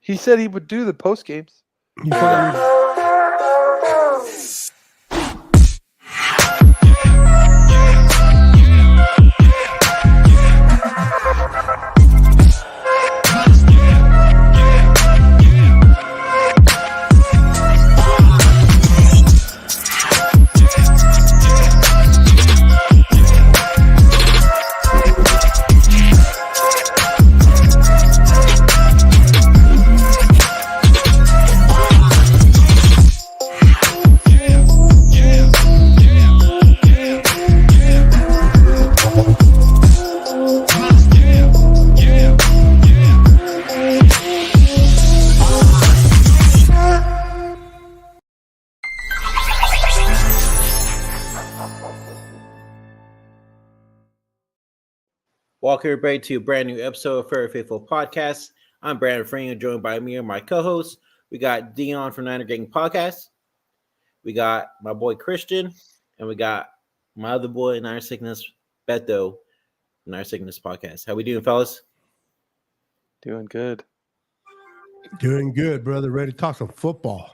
He said he would do the post games. He said he would. Welcome everybody to a brand new episode of Very Faithful Podcast. I'm Brandon Freeman, joined by me and my co-host. We got Dion from Niner Gang Podcast. We got my boy Christian, and we got my other boy, Niner Sickness, Beto, from Niner Sickness Podcast. How we doing, fellas? Doing good. Doing good, brother. Ready to talk some football.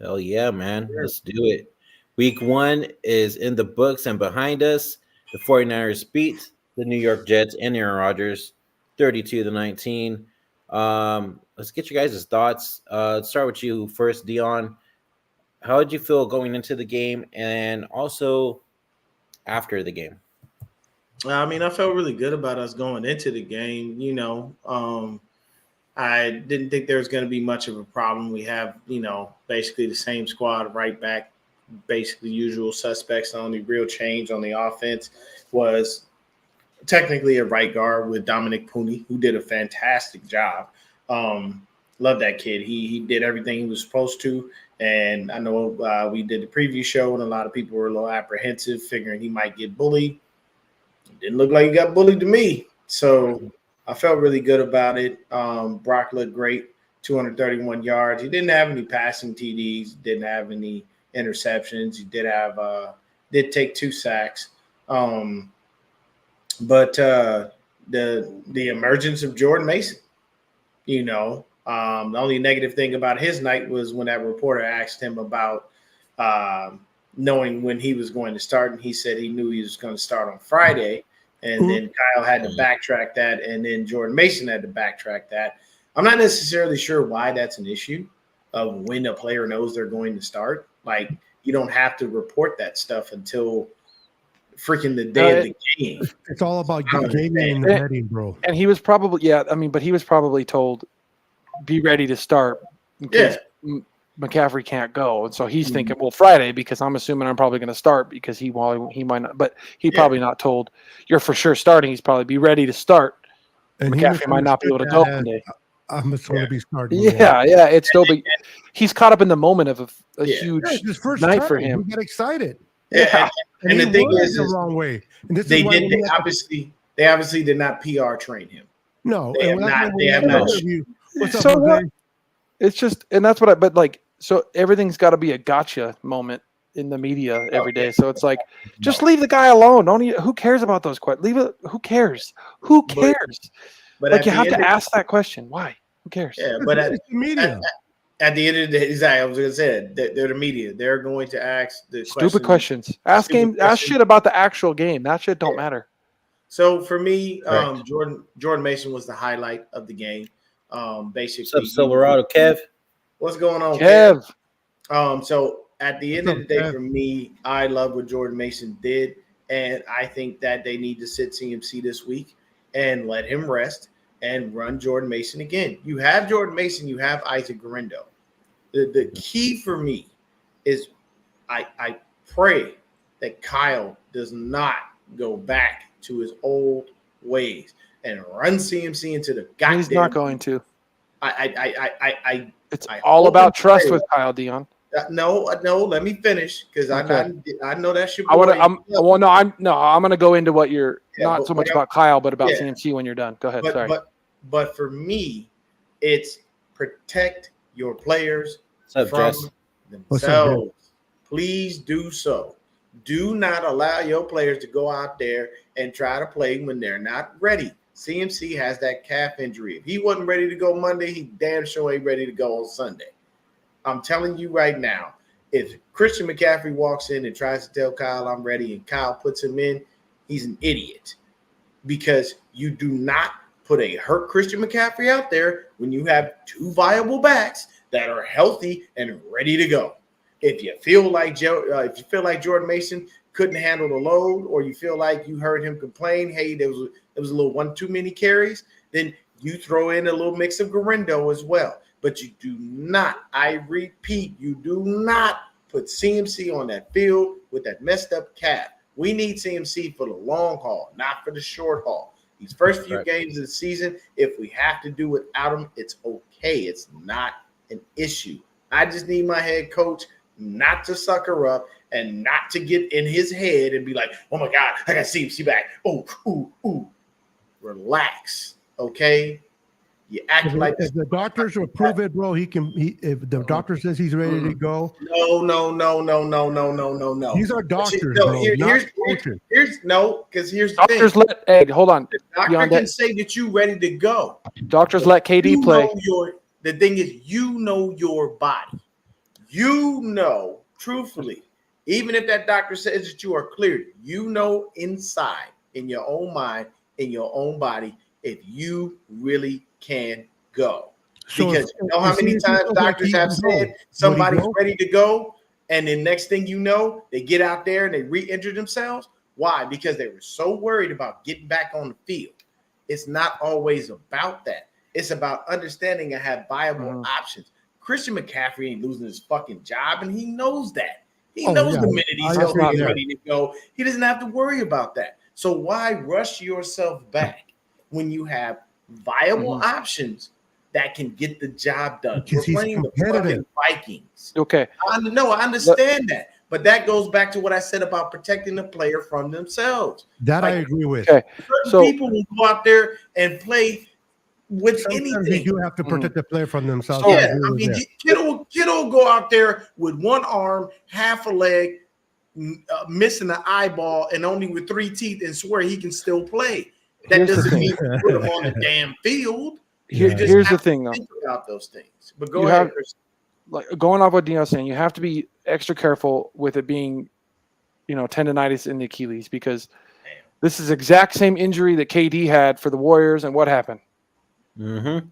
Hell yeah, man. Let's do it. Week 1 is in the books and behind us. The 49ers beat the New York Jets and Aaron Rodgers 32-19. Let's get you guys' thoughts. Start with you first, Dion. How did you feel going into the game and also after the game? I mean, I felt really good about us going into the game. I didn't think there was going to be much of a problem. We have, basically the same squad right back, basically usual suspects. The only real change on the offense was technically a right guard with Dominic Pooney, who did a fantastic job. Love that kid. He did everything he was supposed to. And I know we did the preview show, and a lot of people were a little apprehensive, figuring he might get bullied. It didn't look like he got bullied to me. So I felt really good about it. Brock looked great, 231 yards. He didn't have any passing TDs, didn't have any interceptions. He did take 2 sacks. But the emergence of Jordan Mason, the only negative thing about his night was when that reporter asked him about knowing when he was going to start, and he said he knew he was going to start on Friday, and then Kyle had to backtrack that, and then Jordan Mason had to backtrack that. I'm not necessarily sure why that's an issue of when a player knows they're going to start. Like, you don't have to report that stuff until freaking the day of the game. It's all about gaming and the betting, bro. And he was probably, but he was probably told, be ready to start in case McCaffrey can't go. And so he's thinking, well, Friday, because I'm assuming I'm probably going to start because he might not, but he probably not told you're for sure starting. He's probably be ready to start. And McCaffrey might not be able to go one day. I'm just going to be starting. Yeah. It's still big. He's caught up in the moment of a huge his first night time, for him. He got excited. Yeah. And the thing is the wrong way. And this they obviously did not PR train him. No, they have not. What's so up, what? It's just, and that's what so everything's got to be a gotcha moment in the media every day. So it's like, just leave the guy alone. Who cares about those questions? Who cares? Who cares? But you have to ask that question. Why? Who cares? Yeah, but it's the media. At the end of the day, exactly, I was going to say that they're the media. They're going to ask the stupid questions. Ask shit about the actual game. That shit don't matter. So for me, Jordan Mason was the highlight of the game. Basically, what's up, Silverado, Kev? What's going on, Kev? So at the end of the day, for me, I love what Jordan Mason did, and I think that they need to sit CMC this week and let him rest and run Jordan Mason again. You have Jordan Mason, you have Isaac Guerrero. The key for me is I pray that Kyle does not go back to his old ways and run CMC into the goddamn. He's not going to. It's all about trust with Kyle, Dion. No. Let me finish because I know that should. I'm going to go into what you're not so much about Kyle, but about CMC when you're done. Go ahead. Sorry. But for me, it's protect your players from themselves. Please do so. Do not allow your players to go out there and try to play when they're not ready. CMC has that calf injury. If he wasn't ready to go Monday, he damn sure ain't ready to go on Sunday. I'm telling you right now, if Christian McCaffrey walks in and tries to tell Kyle I'm ready and Kyle puts him in, he's an idiot. Because you do not put a hurt Christian McCaffrey out there when you have two viable backs that are healthy and ready to go. If you feel like Jordan Mason couldn't handle the load, or you feel like you heard him complain, hey, there was a little one too many carries, then you throw in a little mix of Garindo as well. But you do not, I repeat, you do not put CMC on that field with that messed up calf. We need CMC for the long haul, not for the short haul. These first few games of the season, if we have to do without him, it's okay. It's not an issue. I just need my head coach not to sucker up and not to get in his head and be like, oh my God, I got CMC back. Oh, ooh. Relax, okay? You act like if the doctors will prove it, bro. If the doctor says he's ready to go. No. These are doctors, bro. Here's the Doctors thing. hold on. The doctor can say that you're ready to go. Doctors let KD play. The thing is, you know your body. You know, truthfully, even if that doctor says that you are cleared, you know inside, in your own mind, in your own body, if you really can go. Because you know how many times doctors have said somebody's ready to go, and then next thing you know, they get out there and they re-injure themselves. Why? Because they were so worried about getting back on the field. It's not always about that. It's about understanding and have viable options. Christian McCaffrey ain't losing his fucking job, and he knows that. He knows the minute he's healthy and ready to go, he doesn't have to worry about that. So why rush yourself back when you have viable options that can get the job done? Because We're playing the fucking Vikings. Okay. I understand that. But that goes back to what I said about protecting the player from themselves. That I agree with. Okay. Certain people will go out there and play with anything. They do have to protect the player from themselves. So, yeah, I mean, Kittle go out there with one arm, half a leg, missing an eyeball, and only with 3 teeth, and swear he can still play. That doesn't mean you put him on the damn field. Here's the thing, though. Think about those things. But go ahead, Chris. Like going off what Dino's saying, you have to be extra careful with it being, tendonitis in the Achilles, because this is exact same injury that KD had for the Warriors, and what happened? Mm-hmm.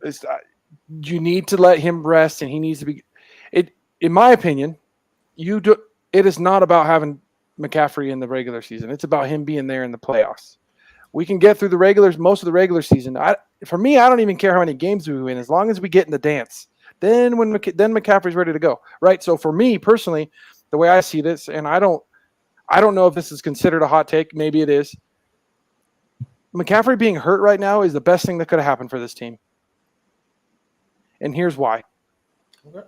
You need to let him rest, and he needs to be. In my opinion, it is not about having McCaffrey in the regular season. It's about him being there in the playoffs. We can get through most of the regular season. For me, I don't even care how many games we win, as long as we get in the dance. Then McCaffrey's ready to go, right? So for me personally, the way I see this, and I don't know if this is considered a hot take. Maybe it is. McCaffrey being hurt right now is the best thing that could have happened for this team. And here's why. Okay.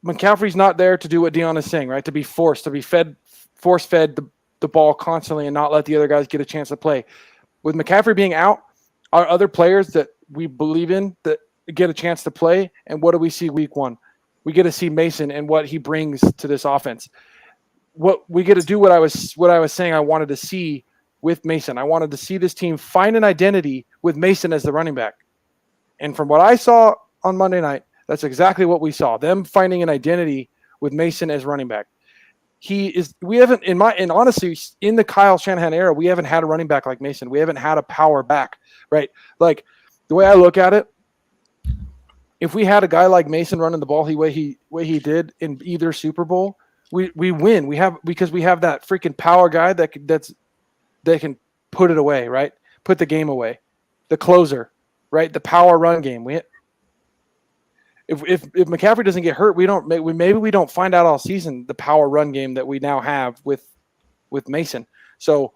McCaffrey's not there to do what Dion is saying, right? To be force fed the ball constantly and not let the other guys get a chance to play. With McCaffrey being out, our other players that we believe in that get a chance to play, and what do we see week 1? We get to see Mason and what he brings to this offense. What we get to do what I was saying I wanted to see with Mason. I wanted to see this team find an identity with Mason as the running back. And from what I saw on Monday night, that's exactly what we saw. Them finding an identity with Mason as running back. Honestly, in the Kyle Shanahan era, we haven't had a running back like Mason. We haven't had a power back, right? Like the way I look at it, if we had a guy like Mason running the ball the way he did in either Super Bowl, we win. Because we have that freaking power guy that can put it away, right? Put the game away. The closer, right? The power run game. If McCaffrey doesn't get hurt, we don't find out all season the power run game that we now have with Mason. So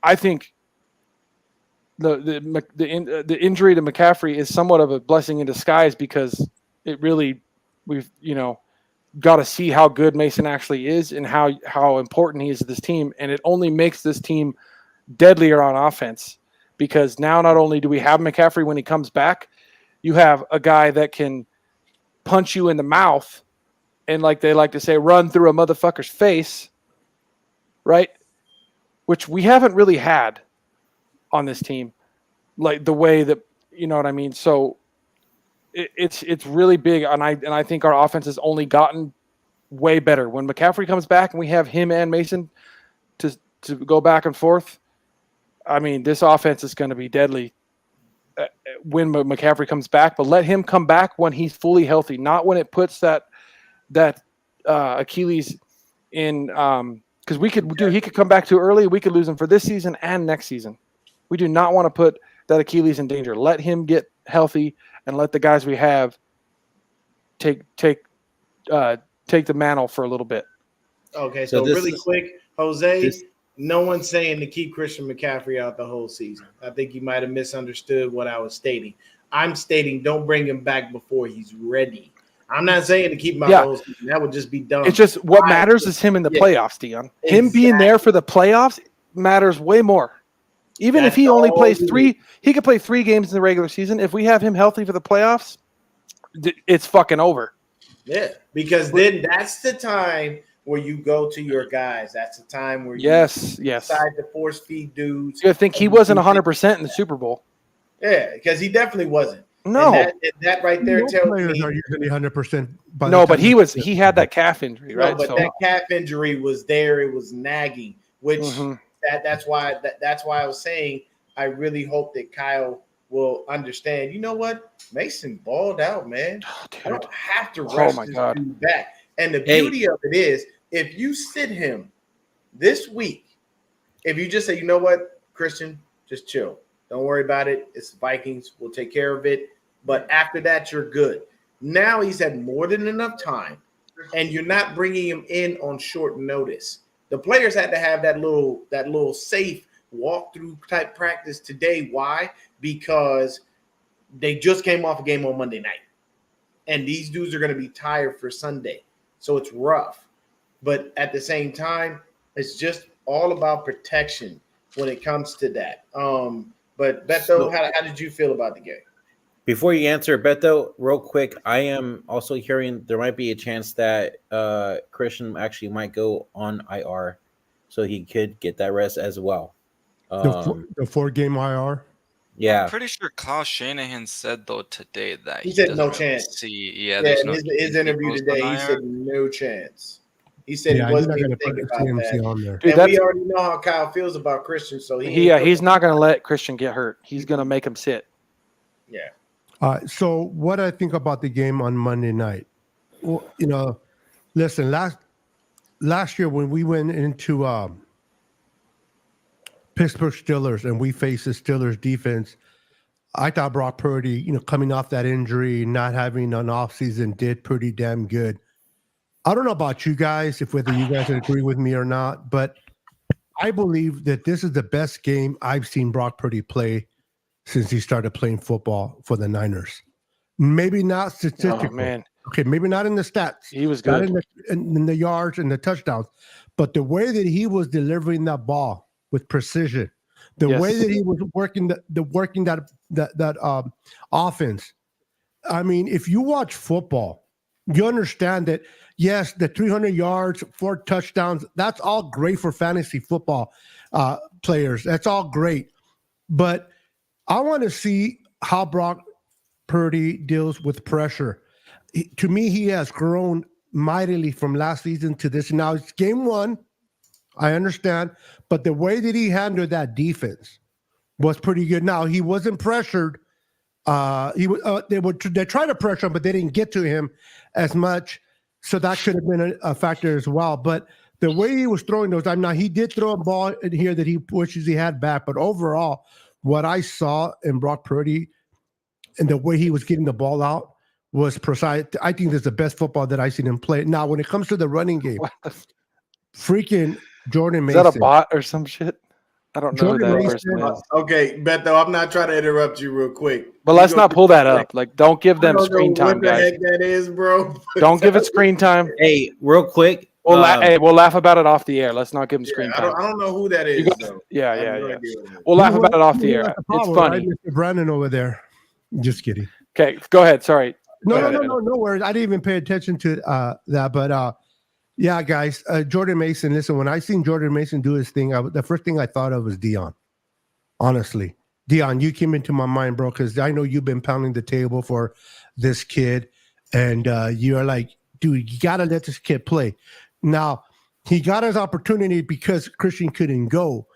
I think the injury to McCaffrey is somewhat of a blessing in disguise, because we've got to see how good Mason actually is and how important he is to this team, and it only makes this team deadlier on offense, because now not only do we have McCaffrey when he comes back, you have a guy that can punch you in the mouth and, like they like to say, run through a motherfucker's face, right? Which we haven't really had. on this team, like the way that you know what I mean. So it's really big, and I think our offense has only gotten way better when McCaffrey comes back and we have him and Mason to go back and forth. I mean, this offense is going to be deadly when McCaffrey comes back, but let him come back when he's fully healthy, not when it puts that Achilles in. Because he could come back too early. We could lose him for this season and next season. We do not want to put that Achilles in danger. Let him get healthy and let the guys we have take the mantle for a little bit. Okay, so really quick, Jose. No one's saying to keep Christian McCaffrey out the whole season. I think you might have misunderstood what I was stating. I'm stating don't bring him back before he's ready. I'm not saying to keep him out the whole season. That would just be dumb. It's just what matters is him in the playoffs, Dion. Exactly. Him being there for the playoffs matters way more. Even if he only plays 3, he could play 3 games in the regular season. If we have him healthy for the playoffs, it's fucking over. Yeah, because then that's the time where you go to your guys. That's the time where you decide to force feed dudes. You think he wasn't 100% in the Super Bowl? Yeah, because he definitely wasn't. No, and that right there tells me are usually 100%. No, but he had that calf injury, right? No, but that calf injury was there. It was nagging, which that's why I was saying I really hope that Kyle will understand. You know what? Mason balled out, man. I don't have to rush this dude back. And the beauty of it is, if you sit him this week, if you just say, you know what, Christian, just chill. Don't worry about it. It's the Vikings. We'll take care of it. But after that, you're good. Now he's had more than enough time, and you're not bringing him in on short notice. The players had to have that little safe walkthrough type practice today. Why? Because they just came off a game on Monday night, and these dudes are going to be tired for Sunday. So it's rough. But at the same time, it's just all about protection when it comes to that. But Beto, how did you feel about the game? Before you answer, Beto, real quick, I am also hearing there might be a chance that Christian actually might go on IR, so he could get that rest as well. The 4-game IR? Yeah. I'm pretty sure Kyle Shanahan said, though, today that he said no chance. His interview today, he said no chance. He said he wasn't going to think about that. On there. Dude, and we already know how Kyle feels about Christian, so he's not going to let Christian get hurt. He's going to make him sit. Yeah. So what I think about the game on Monday night, well, listen, last year when we went into Pittsburgh Steelers and we faced the Steelers defense, I thought Brock Purdy, coming off that injury, not having an offseason, did pretty damn good. I don't know about you guys, whether you guys agree with me or not, but I believe that this is the best game I've seen Brock Purdy play since he started playing football for the Niners. Maybe not statistically. Oh, man. Okay, maybe not in the stats. He was good. Not in the yards and the touchdowns. But the way that he was delivering that ball with precision, the way that he was working that offense. I mean, if you watch football, you understand that, yes, the 300 yards, 4 touchdowns, that's all great for fantasy football players. That's all great. But I want to see how Brock Purdy deals with pressure. To me, he has grown mightily from last season to this. Now, it's game 1. I understand. But the way that he handled that defense was pretty good. Now, he wasn't pressured. They tried to pressure him, but they didn't get to him as much. So that could have been a factor as well. But the way he was throwing those, now he did throw a ball in here that he wishes he had back. But overall, what I saw in Brock Purdy and the way he was getting the ball out was precise. I think that's the best football that I've seen him play. Now, when it comes to the running game, freaking Jordan Mason. Is that a bot or some shit? I don't know who that person is. Okay, Beto, I'm not trying to interrupt you real quick. But let's not pull that up. Like, don't give them screen time, guys. What the heck that is, bro? Don't give it screen time. Hey, real quick. We'll laugh about it off the air. Let's not give them screen time. I don't know who that is, though. Yeah. We'll laugh about it off the air. It's funny. Mr. Brandon over there. Just kidding. Okay, go ahead. Sorry. No worries. I didn't even pay attention to that. But yeah, guys, Jordan Mason. Listen, when I seen Jordan Mason do his thing, the first thing I thought of was Dion. honestly. Dion, you came into my mind, bro, because I know you've been pounding the table for this kid, and you're like, dude, you got to let this kid play. Now, he got his opportunity because Christian couldn't go,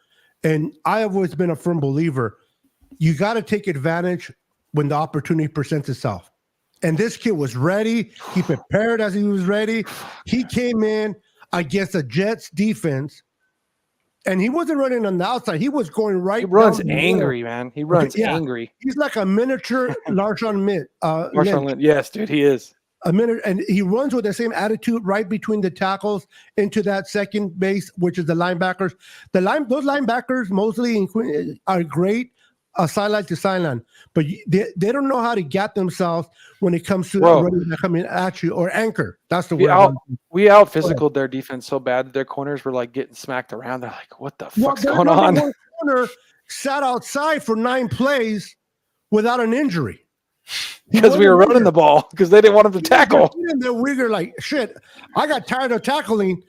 and I have always been a firm believer, you got to take advantage when the opportunity presents itself. And this kid was ready. He prepared as he was ready. He came in against the Jets defense, and he wasn't running on the outside. He was going right. He runs down the angry, middle. man. He runs Yeah. angry. He's like a miniature Marshawn Lynch. Marshawn Lynch. Yes, dude, he is. A minute, and he runs with the same attitude right between the tackles into that second base, which is the linebackers. Those linebackers mostly are great sideline to sideline, but they don't know how to get themselves when it comes to running back coming at you or anchor. That's the word. We out physicaled their defense so bad that their corners were like getting smacked around. They're like, "What the fuck's going on?" One corner sat outside for 9 plays without an injury. Because we were running the ball because they didn't want him to tackle. And then we were like, shit, I got tired of tackling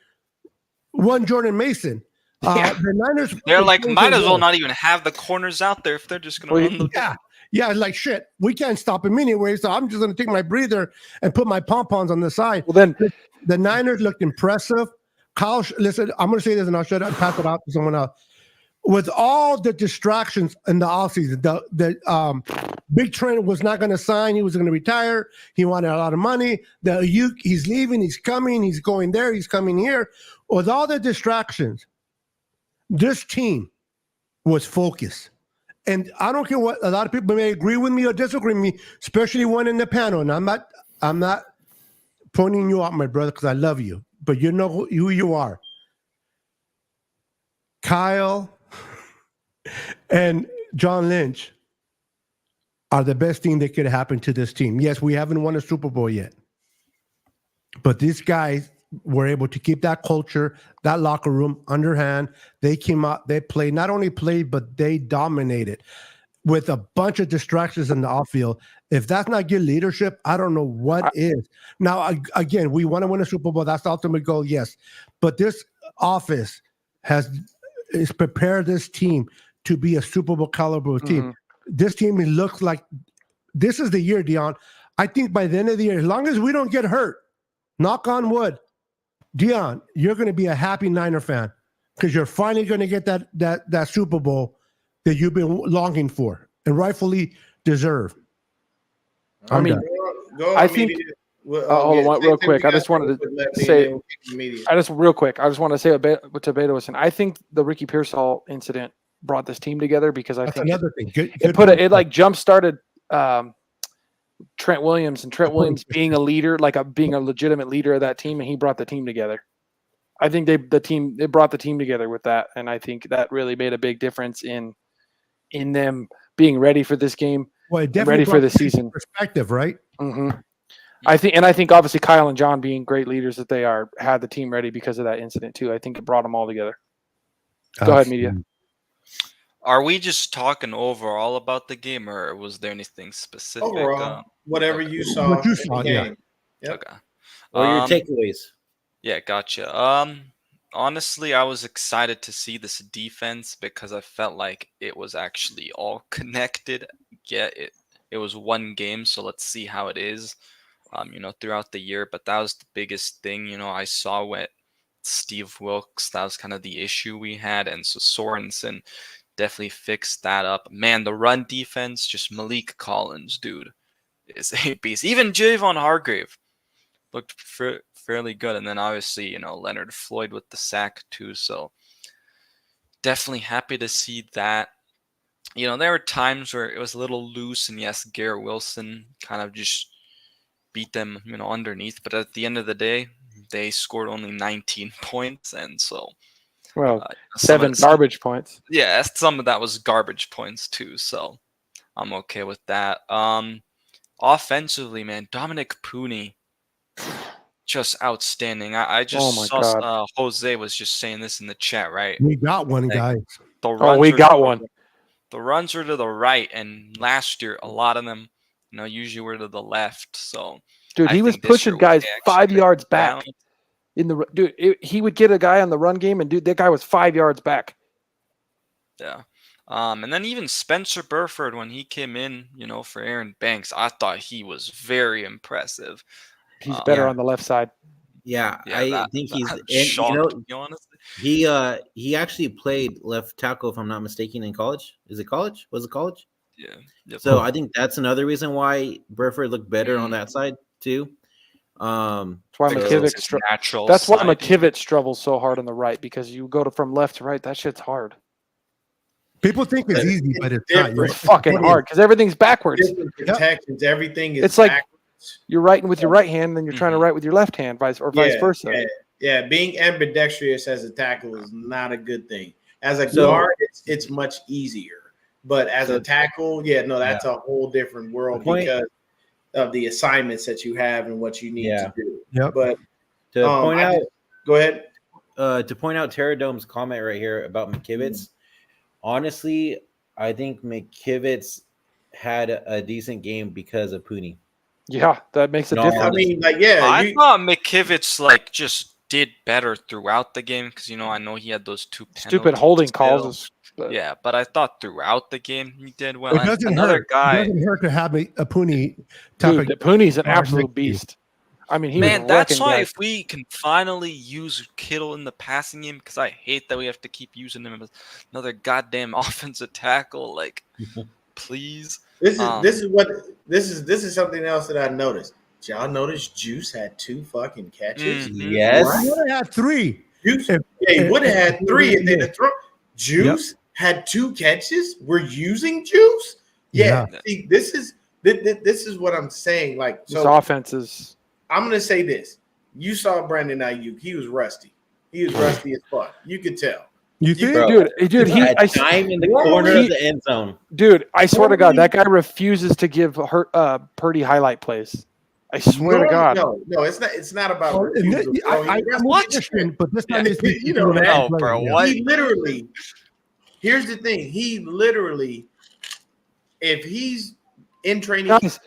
one Jordan Mason. The Niners, They're like, might as well not even have the corners out there if they're just going to run the Yeah, like shit. We can't stop him anyway, so I'm just going to take my breather and put my pom-poms on the side. Well, then the Niners looked impressive. Kyle, listen, I'm going to say this and I'll shut up and pass it out to someone else. With all the distractions in the offseason, the Big Trent was not going to sign. He was going to retire. He wanted a lot of money. He's leaving. He's coming. He's going there. He's coming here. With all the distractions, this team was focused. And I don't care what a lot of people may agree with me or disagree with me, especially one in the panel. And I'm not pointing you out, my brother, because I love you. But you know who you are. Kyle and John Lynch are the best thing that could happen to this team. Yes, we haven't won a Super Bowl yet. But these guys were able to keep that culture, that locker room underhand. They came out, they played, not only played, but they dominated with a bunch of distractions in the outfield. If that's not good leadership, I don't know what is. Now, again, we want to win a Super Bowl. That's the ultimate goal, yes. But this office has prepared this team to be a Super Bowl caliber team. This team looks like this is the year, Dion. I think by the end of the year, as long as we don't get hurt, knock on wood, Dion, you're going to be a happy Niner fan because you're finally going to get that Super Bowl that you've been longing for and rightfully deserve. I mean, I think. Hold on, real quick. I just wanted to say. I just want to say what to Beto was saying. I think the Ricky Pearsall incident brought this team together because I think another thing. It like jump started Trent Williams and Trent Williams being a leader, being a legitimate leader of that team, and he brought the team together. I think they brought the team together with that, and I think that really made a big difference in them being ready for this game, ready for the season. Perspective, right? Mm-hmm. I think obviously Kyle and John being great leaders that they are had the team ready because of that incident too. I think it brought them all together. Go ahead, media. Are we just talking overall about the game, or was there anything specific? Overall, whatever you saw. What you saw, yeah. Yep. Okay. What are your takeaways? Yeah, gotcha. Honestly, I was excited to see this defense because I felt like it was actually all connected. Yeah, it was one game, so let's see how it is, throughout the year. But that was the biggest thing, I saw with Steve Wilkes. That was kind of the issue we had, and so Sorensen definitely fixed that up. Man, the run defense, just Malik Collins, dude, is a beast. Even Javon Hargrave looked fairly good. And then obviously, Leonard Floyd with the sack too. So definitely happy to see that. There were times where it was a little loose, and yes, Garrett Wilson kind of just beat them, underneath. But at the end of the day, they scored only 19 points. And so 7 garbage points. Yeah, some of that was garbage points too, so I'm okay with that. Offensively, man, Dominic Pooney, just outstanding. I just saw Jose was just saying this in the chat, right? We got one, guys. We got one. The runs were to the right, and last year a lot of them, usually were to the left. So, dude, he was pushing guys 5 yards back. He would get a guy on the run game, and that guy was 5 yards back. Yeah, And then even Spencer Burford, when he came in, for Aaron Banks, I thought he was very impressive. He's better Yeah. on the left side. Yeah, Yeah, I think he's that and shocked me, honestly. he actually played left tackle, if I'm not mistaken, in college. Is it college? Was it college? Yeah. Yep. So I think that's another reason why Burford looked better on Mm. that side too. That's why Because McKivic. it's his natural That's why side. McKivic struggles so hard on the right because you go from left to right. That shit's hard. People think it's But easy, it's but it's not. different. It's fucking hard because everything's backwards. Different protections. Everything is It's like- backwards. You're writing with your right hand, then you're trying to Mhm. write with your left hand, vice versa. Yeah. Being ambidextrous as a tackle is not a good thing. As a So- guard, it's much easier. But as a tackle, that's a whole different world because of the assignments that you have and what you need to do. Yep. But To point out, go ahead. Terradome's comment right here about McKivitz. Honestly, I think McKivitz had a decent game because of Pooney. Yeah, that makes a No, difference. I mean, I thought McKivitz just did better throughout the game because I know he had those 2 Stupid penalties holding still. calls. Yeah, but I thought throughout the game he did well. It And doesn't another hurt. guy, It doesn't hurt to have a Pooney type Dude, Pooney's an guard absolute next to you. beast. I mean, he man, was that's wrecking why guys. if we can finally use Kittle in the passing game, because I hate that we have to keep using him as another goddamn offensive tackle. Like, please. This is something else that I noticed. Did y'all notice Juice had 2 fucking catches? Mhm. Yes. He would have had 3. Juice, If- he would have had 3 if they'd have thrown. Juice had 2 catches. We're using Juice. Yeah. See, this is what I'm saying. Like, This so offense is. I'm gonna say this. You saw Brandon Ayuk. He was rusty. He was rusty as fuck. You could tell. You think? Bro. Dude, He had time in the corner of the end zone. I swear to God, that guy refuses to give Purdy highlight plays. I swear to God. No, it's not. It's not about. Well, and refusal, this- bro. I'm What? Christian, but this time Yeah, it's you know that. No, bro, what? He literally. Here's the thing. He literally, if he's in training Guys,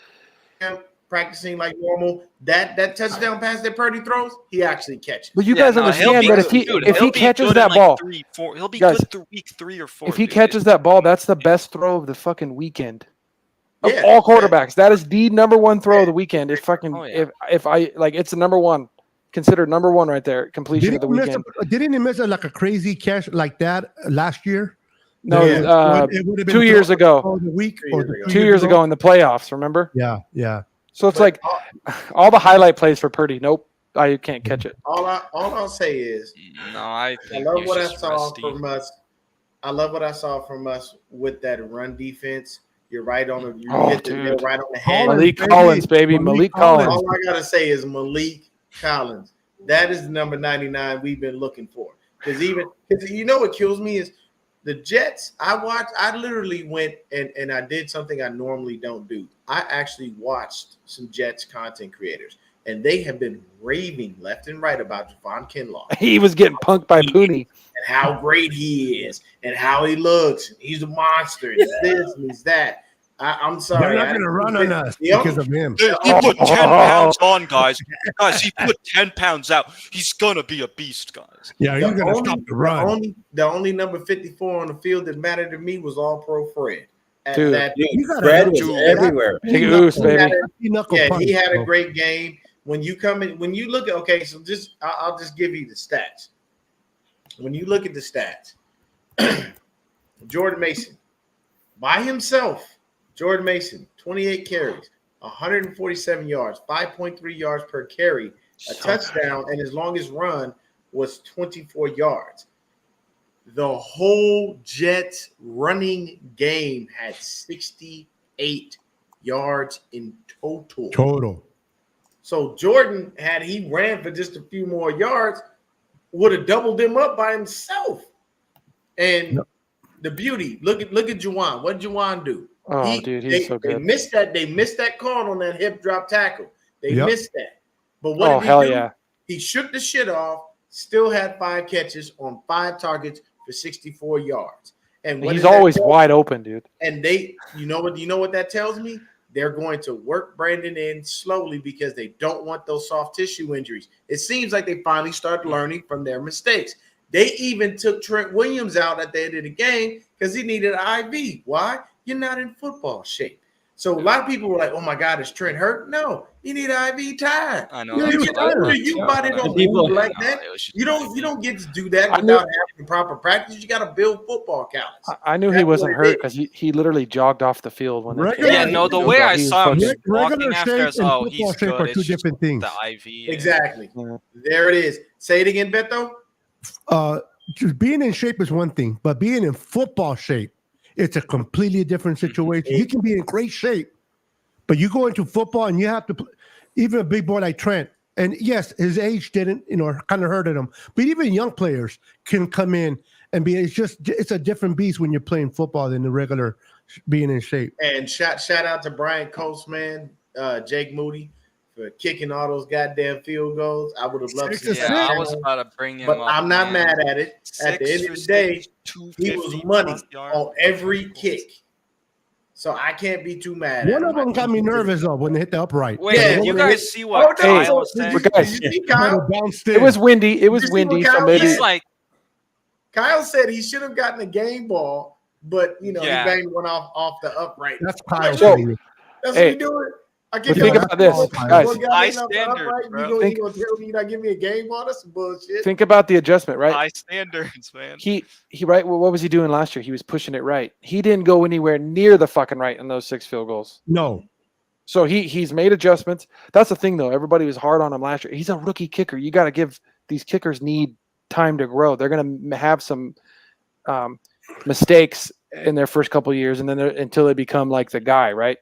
camp, practicing like normal, that touchdown pass that Purdy throws, he actually catches. but you Yeah, guys no, he'll understand be that good, if he'll he be catches good that in, ball, 3-4. He'll be Guys, good through week 3 or 4. if he dude. catches that ball, that's the best throw of the fucking weekend. Of Yeah. all quarterbacks, that is the number one throw of the weekend. If fucking Oh, yeah. if I like, it's the number one, considered number one right there. Completion of the weekend. Didn't he miss like a crazy catch like that last year? No, Yeah. It would have been 2 years ago. or the week or the 2 years ago in the playoffs. Remember? Yeah. So it's But like all the highlight plays for Purdy. Nope, I can't catch it. all I'll say is No, I I think love he was what I just saw rusty. from us. I love what I saw from us with that run defense. You're right on the. You Oh, hit the nail dude. right on the head. Malik baby. Collins, baby, Malik Collins. All I gotta say is Malik Collins. That is the number 99 we've been looking for. Because you know what kills me is the Jets. I literally went and I did something I normally don't do. I actually watched some Jets content creators, and they have been raving left and right about Javon Kinlaw He was getting punked by Pooney. and how great he is and how he looks. He's a monster. He's this and he's that. I'm sorry. They're not going to run on us The only- because of him. Dude, he put 10 pounds on, guys. Guys, he put 10 pounds out. He's gonna be a beast, guys. Yeah, he's going to stop the run. The only number 54 on the field that mattered to me was All Pro Fred. Dude. You gotta Fred have- was everywhere. Big Oos, baby. He had a great game. When you look at I'll just give you the stats. When you look at the stats, Jordan Mason by himself, Jordan Mason, 28 carries, 147 yards, 5.3 yards per carry, a touchdown, and his longest run was 24 yards. The whole Jets running game had 68 yards in total. So Jordan, had he ran for just a few more yards, would have doubled him up by himself. And the beauty, look at Juwan. What did Juwan do? Oh, dude, he's so good. They missed that call on that hip drop tackle. They missed that. But what Oh, did he hell do? yeah. He shook the shit off, still had 5 catches on 5 targets for 64 yards. And what He's does that always tell me? wide open, dude. And you know what that tells me? They're going to work Brandon in slowly because they don't want those soft tissue injuries. It seems like they finally started learning from their mistakes. They even took Trent Williams out at the end of the game Because he needed an IV. Why? You're not in football shape. So a lot of people were like, "Oh my God, is Trent hurt?" No, you need an IV time. I know. Yeah, that's he was what I tired. thought. Your body don't People- move like No, that. it was just You IV. don't get to do that I knew- without having proper practice. You got to build football counts. I knew he That's wasn't what it hurt is. because he literally jogged off the field when they Regular- Yeah, came. no, the He way I was saw him fucking- just walking Regular after shape us, and oh, football he's shape are good. two It's just different things. the IV. Exactly. Yeah. There it is. Say it again, Beto. Just being in shape is one thing, but being in football shape, it's a completely different situation. You can be in great shape, but you go into football and you have to, even a big boy like Trent, and yes, his age didn't, kind of hurted him, but even young players can come in and it's a different beast when you're playing football than the regular being in shape. And shout out to Brian Coates, man, Jake Moody for kicking all those goddamn field goals. I would have loved to see Six Yeah, to that. I was about to bring him But up. I'm not man. mad at it. At the 6 end for of the day, 6, he was 250 money plus yards. on every kick. So I can't be too mad One at of him. them got me nervous though when they hit the upright. Wait, Yeah, did you when guys it- see what Oh, no, Kyle so was saying? did you, Guys, did you see Had Kyle? a downstairs. It was windy. It was You see windy. what So Kyle maybe He's like, Kyle said he should have gotten a game ball, but Yeah. he banged one off the upright. That's Kyle. So- for you. That's Hey, what he doing. I but can't think Yeah, about this, that's guys. High standard, bro. You Think- gonna tell me you not give me a game ball? That's some bullshit. think about the adjustment, right? high standards, man. He right. Well, what was he doing last year? He was pushing it right. He didn't go anywhere near the fucking right in those 6 field goals. No. So he's made adjustments. That's the thing, though. Everybody was hard on him last year. He's a rookie kicker. You got to give these kickers need time to grow. They're going to have some mistakes in their first couple of years, and then until they become like the guy, right?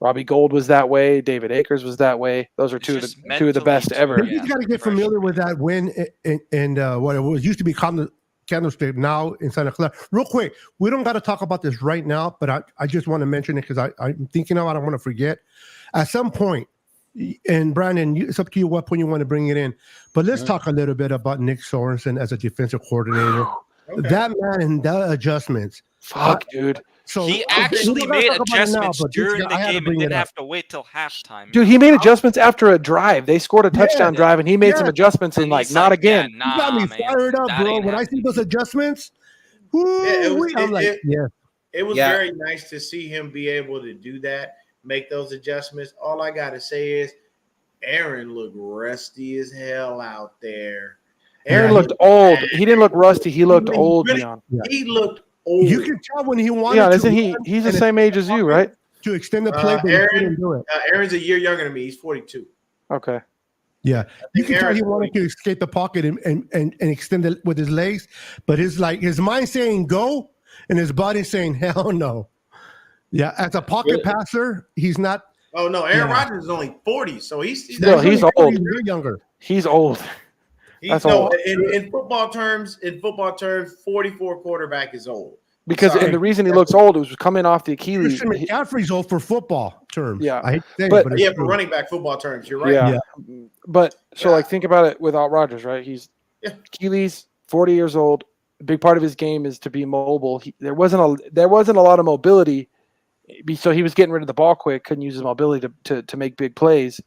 Robbie Gold was that way. David Akers was that way. Those are It's two of just the best mentally ever. too, You got to get familiar with that win and what it was used to be Candlestick, now in Santa Clara. Real quick, we don't got to talk about this right now, but I just want to mention it because I'm thinking of it. I don't want to forget. At some point, and Brandon, it's up to you what point you want to bring it in. But let's talk a little bit about Nick Sorensen as a defensive coordinator. Okay. That man and the adjustments. Fuck, dude. So He we actually don't gotta made talk about it now, adjustments but this during guy- the I had to game and bring it didn't up. have to wait till halftime. Dude, he made adjustments after a drive. They scored a touchdown Yeah. drive, and he made some Yeah. adjustments, and And like, he's not like, again. Yeah, You got me man, fired up, that bro. ain't When I see happening. those adjustments, woo, it was- I'm like, yeah. It was Yeah. very nice to see him be able to do that, make those adjustments. All I gotta say is Aaron looked rusty as hell out there. Aaron Yeah, looked old. He didn't look rusty. He looked old, Dion. He looked old. You can tell when he wanted Dion, to isn't he? run He's the and same age as you, right? to extend the play, but he Aaron- couldn't do it. Aaron's a year younger than me. He's 42. Okay. Yeah, you think can tell Aaron's he wanted to escape the pocket and extend it with his legs, but his mind saying go and his body saying hell no. Yeah, as a pocket passer, he's not. Oh no, Aaron Yeah. Rodgers is only 40, so he's No, he's only old. You're younger. He's old. That's old. in football terms, 44 quarterback is old. Because Sorry. and the reason he looks old was coming off the Achilles. Christian McCaffrey's old for football terms. Yeah. I hate to say But- it, but Yeah, it's for true. running back football terms, you're right. Yeah. But so Yeah. like think about it without Rodgers, right? He's Yeah. Achilles, 40 years old. A big part of his game is to be mobile. There wasn't a lot of mobility, so he was getting rid of the ball quick. Couldn't use his mobility to make big plays.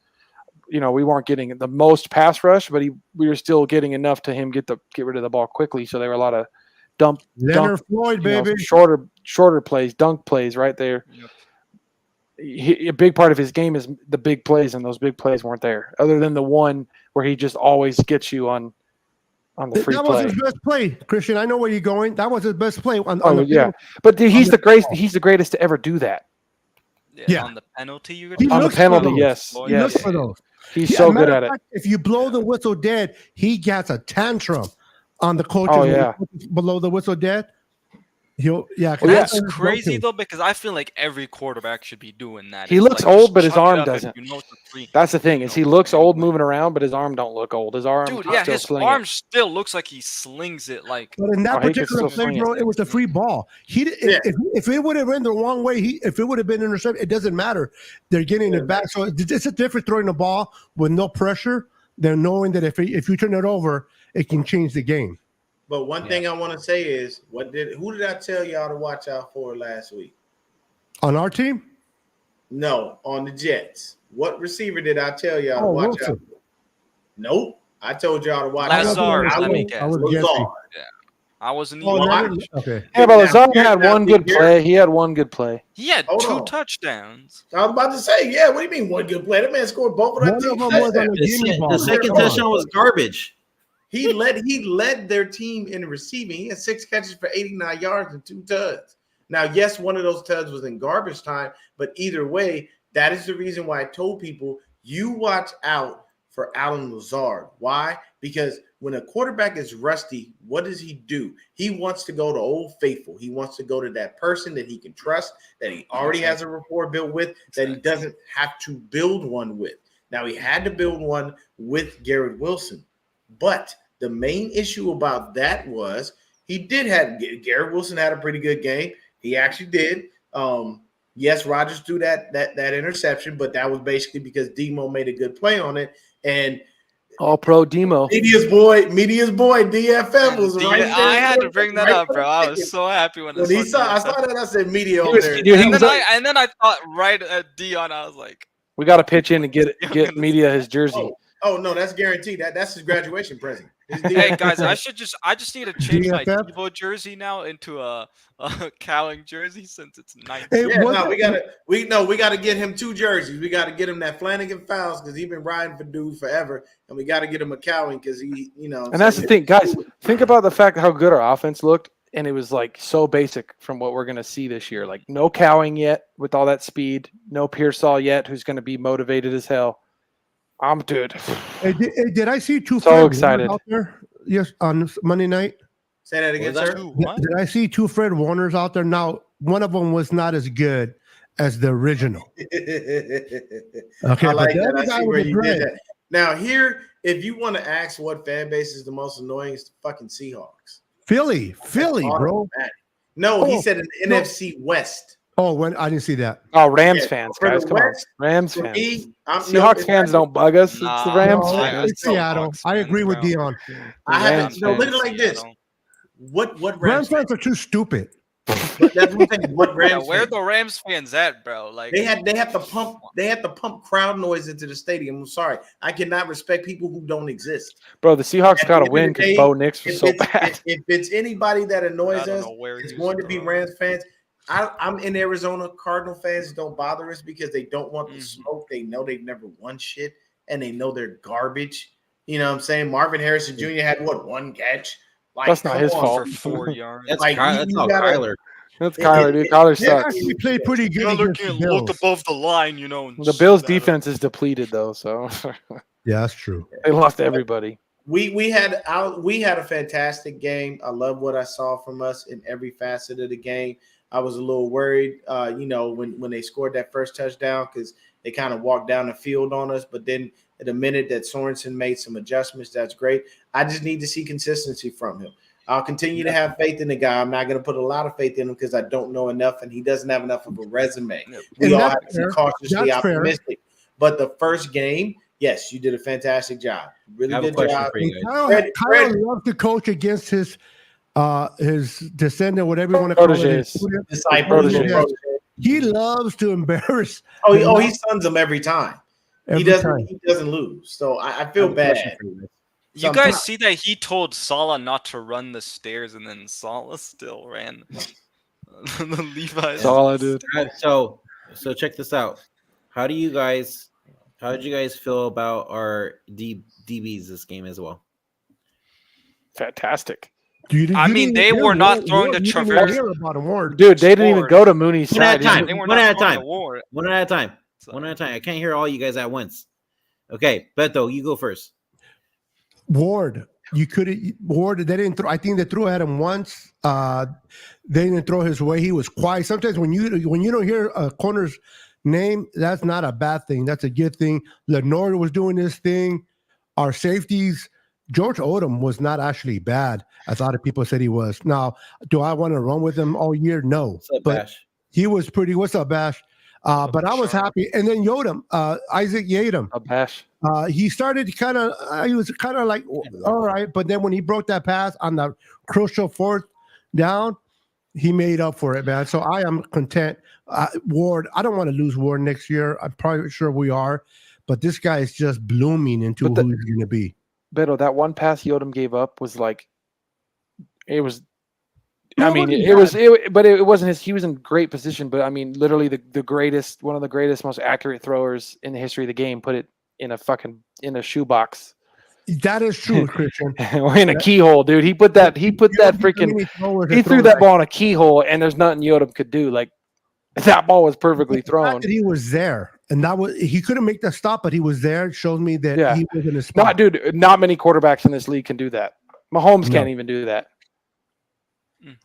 We weren't getting the most pass rush, but we were still getting enough to him get rid of the ball quickly. So there were a lot of Leonard Floyd, baby. shorter plays, dunk plays, right there. Yep. A big part of his game is the big plays, and those big plays weren't there. Other than the one where he just always gets you on the free That play. was his best play, Christian. I know where you're going. That was his best play. On Oh the yeah, field. but he's the the greatest. He's the greatest to ever do that. Yeah. On the penalty, you're He On the looks for penalty, those. yes, He yes. looks for those. He's Yeah, so matter good of at it. fact, if you blow the whistle dead, he gets a tantrum on the coaches. Oh, when yeah. he puts below the whistle dead. Well, That's his crazy go-to. though, because I feel like every quarterback should be doing that. He It's looks like, old, just but his chuck it arm up if doesn't. you know it's a free. That's the thing is he looks old moving around, but his arm don't look old. His arm, Dude, can yeah, still his sling it. arm still looks like he slings it like. But in that Oh, he could particular still play, swing bro, it. it was a free ball. Yeah. If it would have been the wrong way, if it would have been intercepted, it doesn't matter. They're getting it back. So it's a different throwing the ball with no pressure than knowing that if you turn it over, it can change the game. But one thing I want to say is, who did I tell y'all to watch out for last week? On our team, No, on the Jets. What receiver did I tell y'all to Oh, watch Wilson. out for? Nope. I told y'all to watch Lazard, out let me for guess. I was Lazard. guessing. I wasn't Oh, even. no, watching. okay. Yeah, but Now, Lazard here's had now- one good here- play. He had one good play. He had Hold 2 on. touchdowns. I was about to say, yeah. What do you mean one good play? That man scored both of One that of team them was on touchdowns. a gimme ball. The second Come on. touchdown was garbage. He led their team in receiving. He had 6 catches for 89 yards and 2 tuds. Now, yes, one of those tuds was in garbage time, but either way, that is the reason why I told people you watch out for Allen Lazard. Why? Because when a quarterback is rusty, what does he do? He wants to go to Old Faithful. He wants to go to that person that he can trust, that he already has a rapport built with, that he doesn't have to build one with. Now, he had to build one with Garrett Wilson. But the main issue about that was Garrett Wilson had a pretty good game. He actually did. Yes, Rodgers threw that interception, but that was basically because Demo made a good play on it. And All pro Demo. media's boy, DFF was right there. I had to bring that right up, for bro. the I ticket. was so happy when When I DFF. saw that, I said media He over was- there. dude, he And was then, like- and then I thought right at Dion, I was like, We got to pitch in and get media his jersey. Oh no, that's guaranteed. That's his graduation present. His hey DFF. guys, I just need to change my DFF? Devo jersey now into a Cowling jersey since it's 19. Hey, Yeah, what- no, we gotta get him 2 jerseys. We gotta get him that Flanagan Fouls because he's been riding for dude forever, and we gotta get him a Cowan because he, And that's the thing, guys. Think about the fact how good our offense looked, and it was like so basic from what we're going to see this year. Like no Cowing yet with all that speed, no Pearsall yet, who's going to be motivated as hell. Dude. Hey, did I see 2 So Fred Warners excited. out there? Yes, on Monday night. Say that again, What was sir. that? What? Did I see 2 Fred Warners out there? Now, one of them was not as good as the original. Okay, I like but the that. other I guy see was where a you dread. did that. Now here, if you want to ask what fan base is the most annoying, it's the fucking Seahawks. Philly, bro. Automatic. No, he Oh, said an no. NFC West. Oh, when I didn't see that. Oh, Rams Yeah, fans, for the guys. Come on. West, Rams For fans. me, no, Seahawks it's fans not- don't bug us. It's the Nah, Rams No, fans. it's Seattle. I agree with Dion. I have Rams no. Look at fans. it like this. What Rams Rams? fans are too stupid. But that's what I'm saying. What Yeah, Rams? where fans? the Rams fans at, bro? Like They had to pump crowd noise into the stadium. I'm sorry, I cannot respect people who don't exist. Bro, the Seahawks At got the to end win of the because day, Bo Nix was If so it's, bad. if it's anybody that I annoys don't us, know where it's he going was, to be bro. Rams fans. I'm in Arizona. Cardinal fans don't bother us because they don't want the Mhm. smoke. They know they've never won shit, and they know they're garbage. You know what I'm saying? Marvin Harrison Jr. had one catch? Like, That's not come his on, fault. for 4 yards. That's, Like, that's you all gotta- Kyler. That's Kyler, dude. Kyler They sucks. actually played pretty good against the Bills. above the line, you know. and The shit Bills' that up. defense is depleted, though, so Yeah, that's true. they lost everybody. We had a fantastic game. I love what I saw from us in every facet of the game. I was a little worried, when they scored that first touchdown because they kind of walked down the field on us. But then at the minute that Sorensen made some adjustments, that's great. I just need to see consistency from him. I'll continue to have faith in the guy. I'm not going to put a lot of faith in him because I don't know enough, and he doesn't have enough of a resume. Yep. We And all that's have to fair. be cautiously That's fair. optimistic. But the first game, yes, you did a fantastic job. Really I have a good question job. for you guys. Kyle Fred- loves to coach against his descendant, whatever you want to call Proteges. it. Disciple. Protege. He loves to embarrass He sons them every time. every He time. doesn't lose. So I I feel have a question bad. for you guys. You Sometimes. guys see that he told Salah not to run the stairs, and then Salah still ran the Levi's. That's all I did. All right, so check this out. How did you guys feel about our DBs this game as well? Fantastic. I mean, they were not throwing the traverse- about him, Ward. Dude, they didn't even Ward. go to Mooney's One at side. a time. They were One not at a throwing time. the war. One at a time. So- One at a time. I can't hear all you guys at once. Okay, Beto, you go first. Ward, Ward. They didn't throw. I think they threw at him once. They didn't throw his way. He was quiet. Sometimes when you don't hear a corner's name, that's not a bad thing. That's a good thing. Lenore was doing this thing. Our safeties. George Odom was not actually bad. A lot of people said he was. Now, do I want to run with him all year? No. What's up, But Bash? he was pretty. What's up, Bash? But I was Sure. happy. And then Yodom, Isaac Yadam. A bash. He started he was kind of like, all right. But then when he broke that pass on the crucial 4th down, he made up for it, man. So I am content. Ward, I don't want to lose Ward next year. I'm probably sure we are. But this guy is just blooming into But who he's going to be. Beto, that one pass Yodom gave up was like it was. I mean, Nobody but it wasn't his. He was in great position, but I mean, literally the greatest, one of the greatest, most accurate throwers in the history of the game put it in a shoebox. That is true, Christian. In a keyhole, dude. He put that freaking. He threw that ball in a keyhole, and there's nothing Yodom could do. Like that ball was perfectly thrown. He was there, and he couldn't make the stop, but he was there. It shows me that he was in a spot. Not many quarterbacks in this league can do that. Mahomes can't even do that.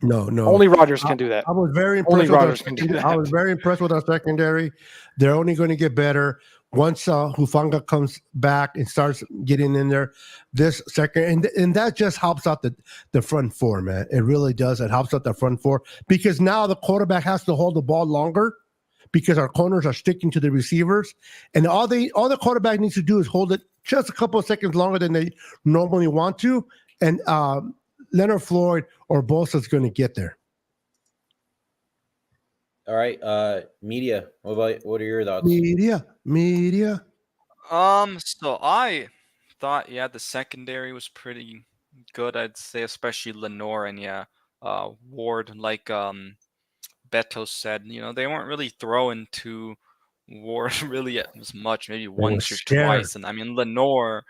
No. Only Rodgers can do that. I was very impressed. Only Rodgers can do that. I was very impressed with our secondary. They're only going to get better once Hufanga comes back and starts getting in there. This second, and that just helps out the front four, man. It really does. It helps out the front four because now the quarterback has to hold the ball longer because our corners are sticking to the receivers, and all the quarterback needs to do is hold it just a couple of seconds longer than they normally want to, and Leonard Floyd or Bosa is going to get there. All right, media. What are your thoughts? Media. So I thought, the secondary was pretty good. I'd say, especially Lenore and Ward. Like Beto said, they weren't really throwing to Ward really as much, maybe once or twice. And I mean, Lenore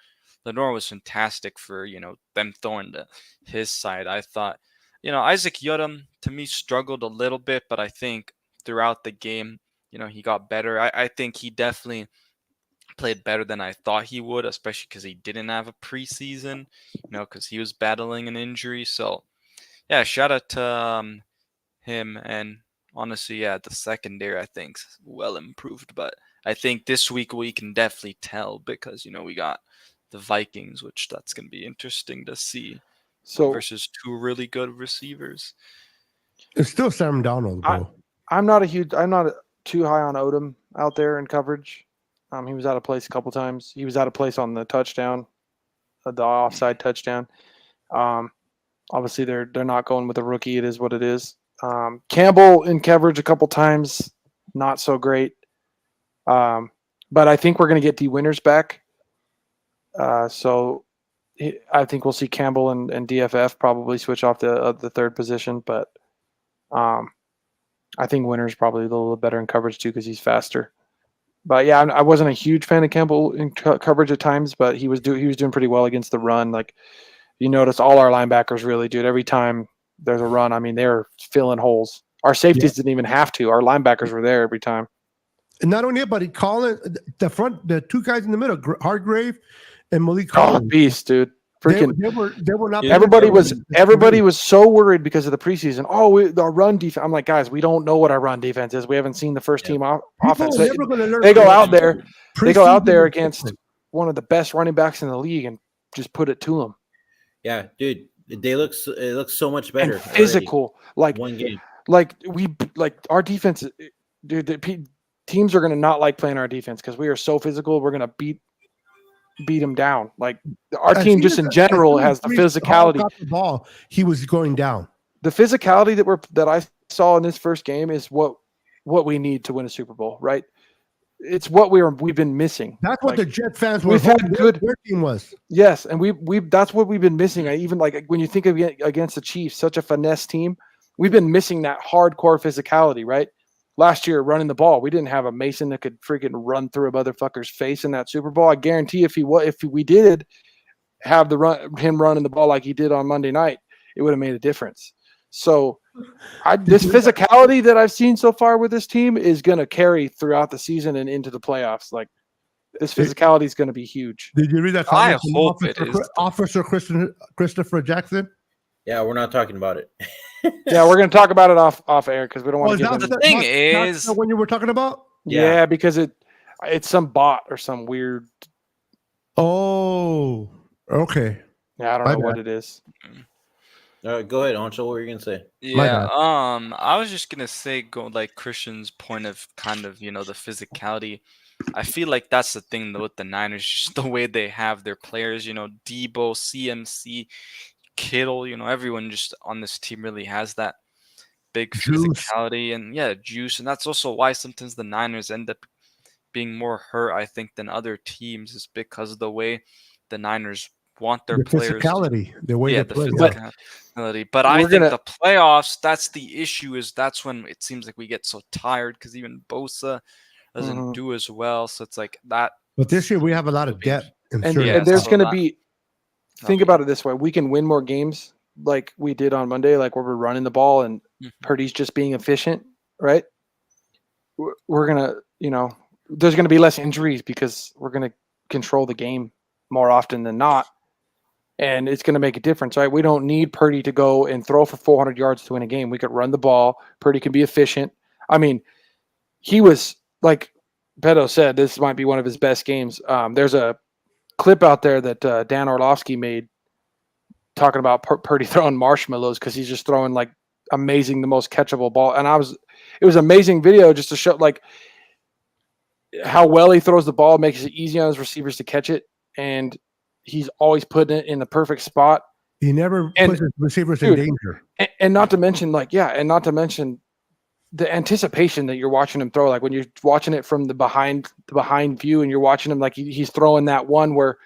was fantastic for them throwing to his side. I thought, Isaac Yodom to me struggled a little bit, but I think throughout the game, he got better. I think he definitely played better than I thought he would, especially because he didn't have a preseason, because he was battling an injury. So, shout out to him. And honestly, the secondary, I think, is well improved. But I think this week we can definitely tell because, we got the Vikings, which that's going to be interesting to see. Versus two really good receivers. It's still Sam Darnold, bro. I'm not too high on Odom out there in coverage. He was out of place a couple times. He was out of place on the touchdown, the offside touchdown. Obviously, they're not going with a rookie. It is what it is. Campbell in coverage a couple times, not so great. But I think we're going to get D Winters back. So I think we'll see Campbell and DFF probably switch off the third position, but I think Winters probably a little better in coverage too because he's faster. But I wasn't a huge fan of Campbell in coverage at times, but he was doing pretty well against the run. Like you notice, all our linebackers really, dude. Every time there's a run, I mean, they're filling holes. Our safeties didn't even have to. Our linebackers were there every time. And not only that, but he calling the two guys in the middle, Hargrave and Malik Collins. Beast, dude. Freaking, they were not. Everybody was so worried because of the preseason. Our run defense. I'm like, guys, we don't know what our run defense is. We haven't seen the first team offense. They go out there against one of the best running backs in the league and just put it to them. Yeah, dude, it looks so much better. And physical, like one game. Like our defense, dude. Teams are going to not like playing our defense because we are so physical. We're going to beat him down. Like our team just in general has the physicality. Got the ball, he was going down. The physicality that I saw in this first game is what we need to win a Super Bowl, right? It's what we've been missing. That's what the Jet fans were. We've had good. Their team was. Yes, and we that's what we've been missing. I even like when you think of against the Chiefs, such a finesse team, we've been missing that hardcore physicality, right? Last year, running the ball, we didn't have a Mason that could freaking run through a motherfucker's face in that Super Bowl. I guarantee if we did have him running the ball like he did on Monday night, it would have made a difference. So, this physicality that I've seen so far with this team is going to carry throughout the season and into the playoffs. Like this physicality is going to be huge. Did you read that? I hope it is. Officer Christopher Jackson. Yeah, we're not talking about it. Yeah, we're going to talk about it off air because we don't want to get the thing is when you were talking about. Yeah, because it's some bot or some weird. Oh, okay. Yeah, I don't know what it is. All right, go ahead, Anshul. What were you gonna say? Yeah, I was just gonna say, go like Christian's point of kind of the physicality. I feel like that's the thing though with the Niners, just the way they have their players. Debo, CMC, Kittle. Everyone just on this team really has that big physicality and juice, and that's also why sometimes the Niners end up being more hurt, I think, than other teams, is because of the way the Niners want their The players to physicality, the way yeah, they the play. physicality. But I We're think gonna- the playoffs, that's the issue, is that's when it seems like we get so tired because even Bosa doesn't Mhm. do as well. So it's like that. But this year we have a lot of Will be- depth. In And, certain Yeah, and there's so going to that- be. that'll Think be- about it this way: we can win more games like we did on Monday, like where we're running the ball and Mhm. Purdy's just being efficient, right? We're gonna, there's gonna be less injuries because we're gonna control the game more often than not, and it's gonna make a difference, right? We don't need Purdy to go and throw for 400 yards to win a game. We could run the ball. Purdy can be efficient. I mean, he was like Beto said, this might be one of his best games. There's a clip out there that Dan Orlovsky made talking about Purdy throwing marshmallows because he's just throwing like amazing, the most catchable ball. And it was amazing video just to show like how well he throws the ball, makes it easy on his receivers to catch it, and he's always putting it in the perfect spot. He never puts his receivers in dude, danger. And not to mention the anticipation that you're watching him throw. Like when you're watching it from the behind view, and you're watching him like he's throwing that one where,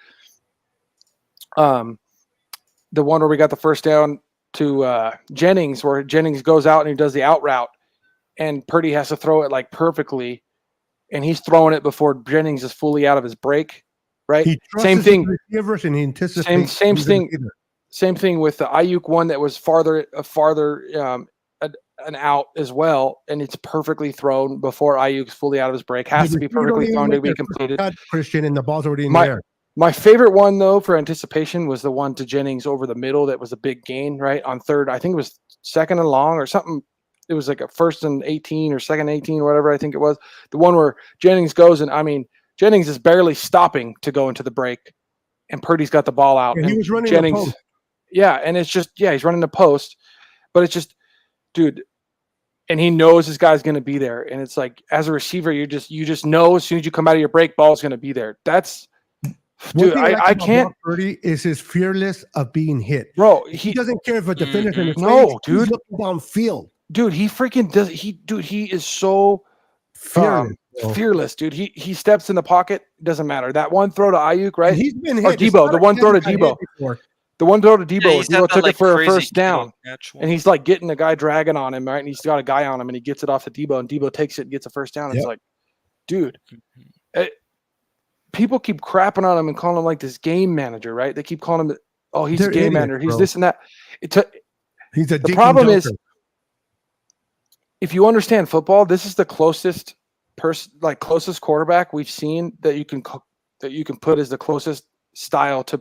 the one where we got the first down to Jennings, where Jennings goes out and he does the out route, and Purdy has to throw it like perfectly, and he's throwing it before Jennings is fully out of his break. Right. He trusts Same his thing. receivers and he anticipates. Same thing. Same thing with the Ayuk one that was farther an out as well, and it's perfectly thrown before Ayuk's fully out of his break. Has to be perfectly thrown to be completed. Christian, and the ball's already in there. My favorite one though for anticipation was the one to Jennings over the middle that was a big gain, right? On third, I think it was second and long or something. It was like a 1st and 18 or 2nd 18, whatever I think it was. The one where Jennings goes, and I mean Jennings is barely stopping to go into the break, and Purdy's got the ball out. And he was running Jennings. the post. Yeah, and it's just he's running the post, but it's just, dude, and he knows this guy's going to be there, and it's like as a receiver, you just know as soon as you come out of your break, ball's going to be there. That's, dude, I can't. Purdy is his fearless of being hit, bro. He doesn't care if a defender's in his No, face. dude. He's looking downfield. Dude, he freaking does. He is so fearless, dude. He steps in the pocket. Doesn't matter. That one throw to Ayuk, right? And he's been Or hit. Debo, the one throw to Debo. The one throw to Debo, Debo took it for a first down, and he's like getting the guy dragging on him, right? And he's got a guy on him, and he gets it off to Debo, and Debo takes it and gets a first down. It's like, dude, people keep crapping on him and calling him like this game manager, right? They keep calling him, he's a game manager. He's this and that. The problem is, if you understand football, this is the closest quarterback we've seen that you can put as the closest style to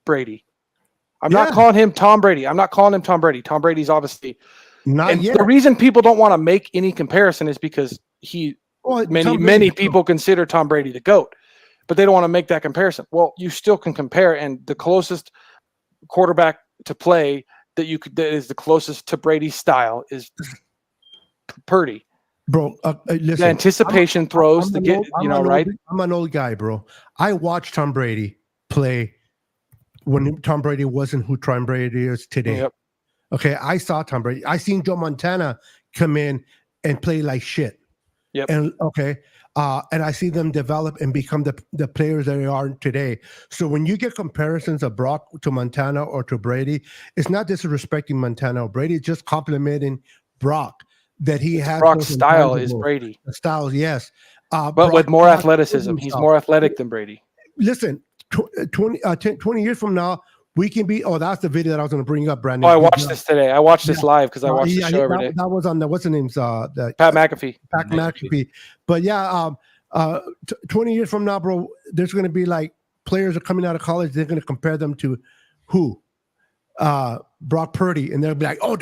Brady. I'm not calling him Tom Brady. Tom Brady's obviously not yet. The reason people don't want to make any comparison is because many people consider Tom Brady the GOAT, but they don't want to make that comparison. Well, you still can compare, and the closest quarterback to play that is the closest to Brady's style is Purdy. Bro, listen, the anticipation throws right? I'm an old guy, bro. I watched Tom Brady play when Tom Brady wasn't who Tom Brady is today. Yep. Okay, I saw Tom Brady. I seen Joe Montana come in and play like shit. Yep. And and I see them develop and become the players that they are today. So when you get comparisons of Brock to Montana or to Brady, it's not disrespecting Montana or Brady, it's just complimenting Brock that he has. Brock's style is Brady. The style, yes. But Brock with more athleticism. He's more athletic than Brady. Listen, 20 years from now, we can be. Oh, that's the video that I was going to bring up, Brandon. I watched this today. I watched this live because I watch the show every day. That was on what's the name's? Pat McAfee. Pat McAfee. But 20 years from now, bro, there's going to be like players are coming out of college. They're going to compare them to who? Brock Purdy, and they'll be like, "Oh,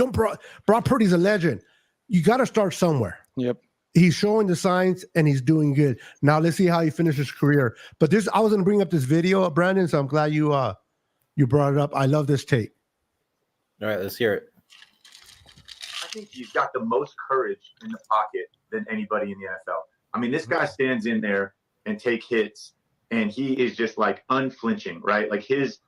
Brock Purdy's a legend." You got to start somewhere. Yep. He's showing the signs and he's doing good. Now let's see how he finishes his career. But I was going to bring up this video, Brandon. So I'm glad you brought it up. I love this tape. All right, let's hear it. I think he's got the most courage in the pocket than anybody in the NFL. I mean, this guy stands in there and take hits, and he is just like unflinching, right? Like his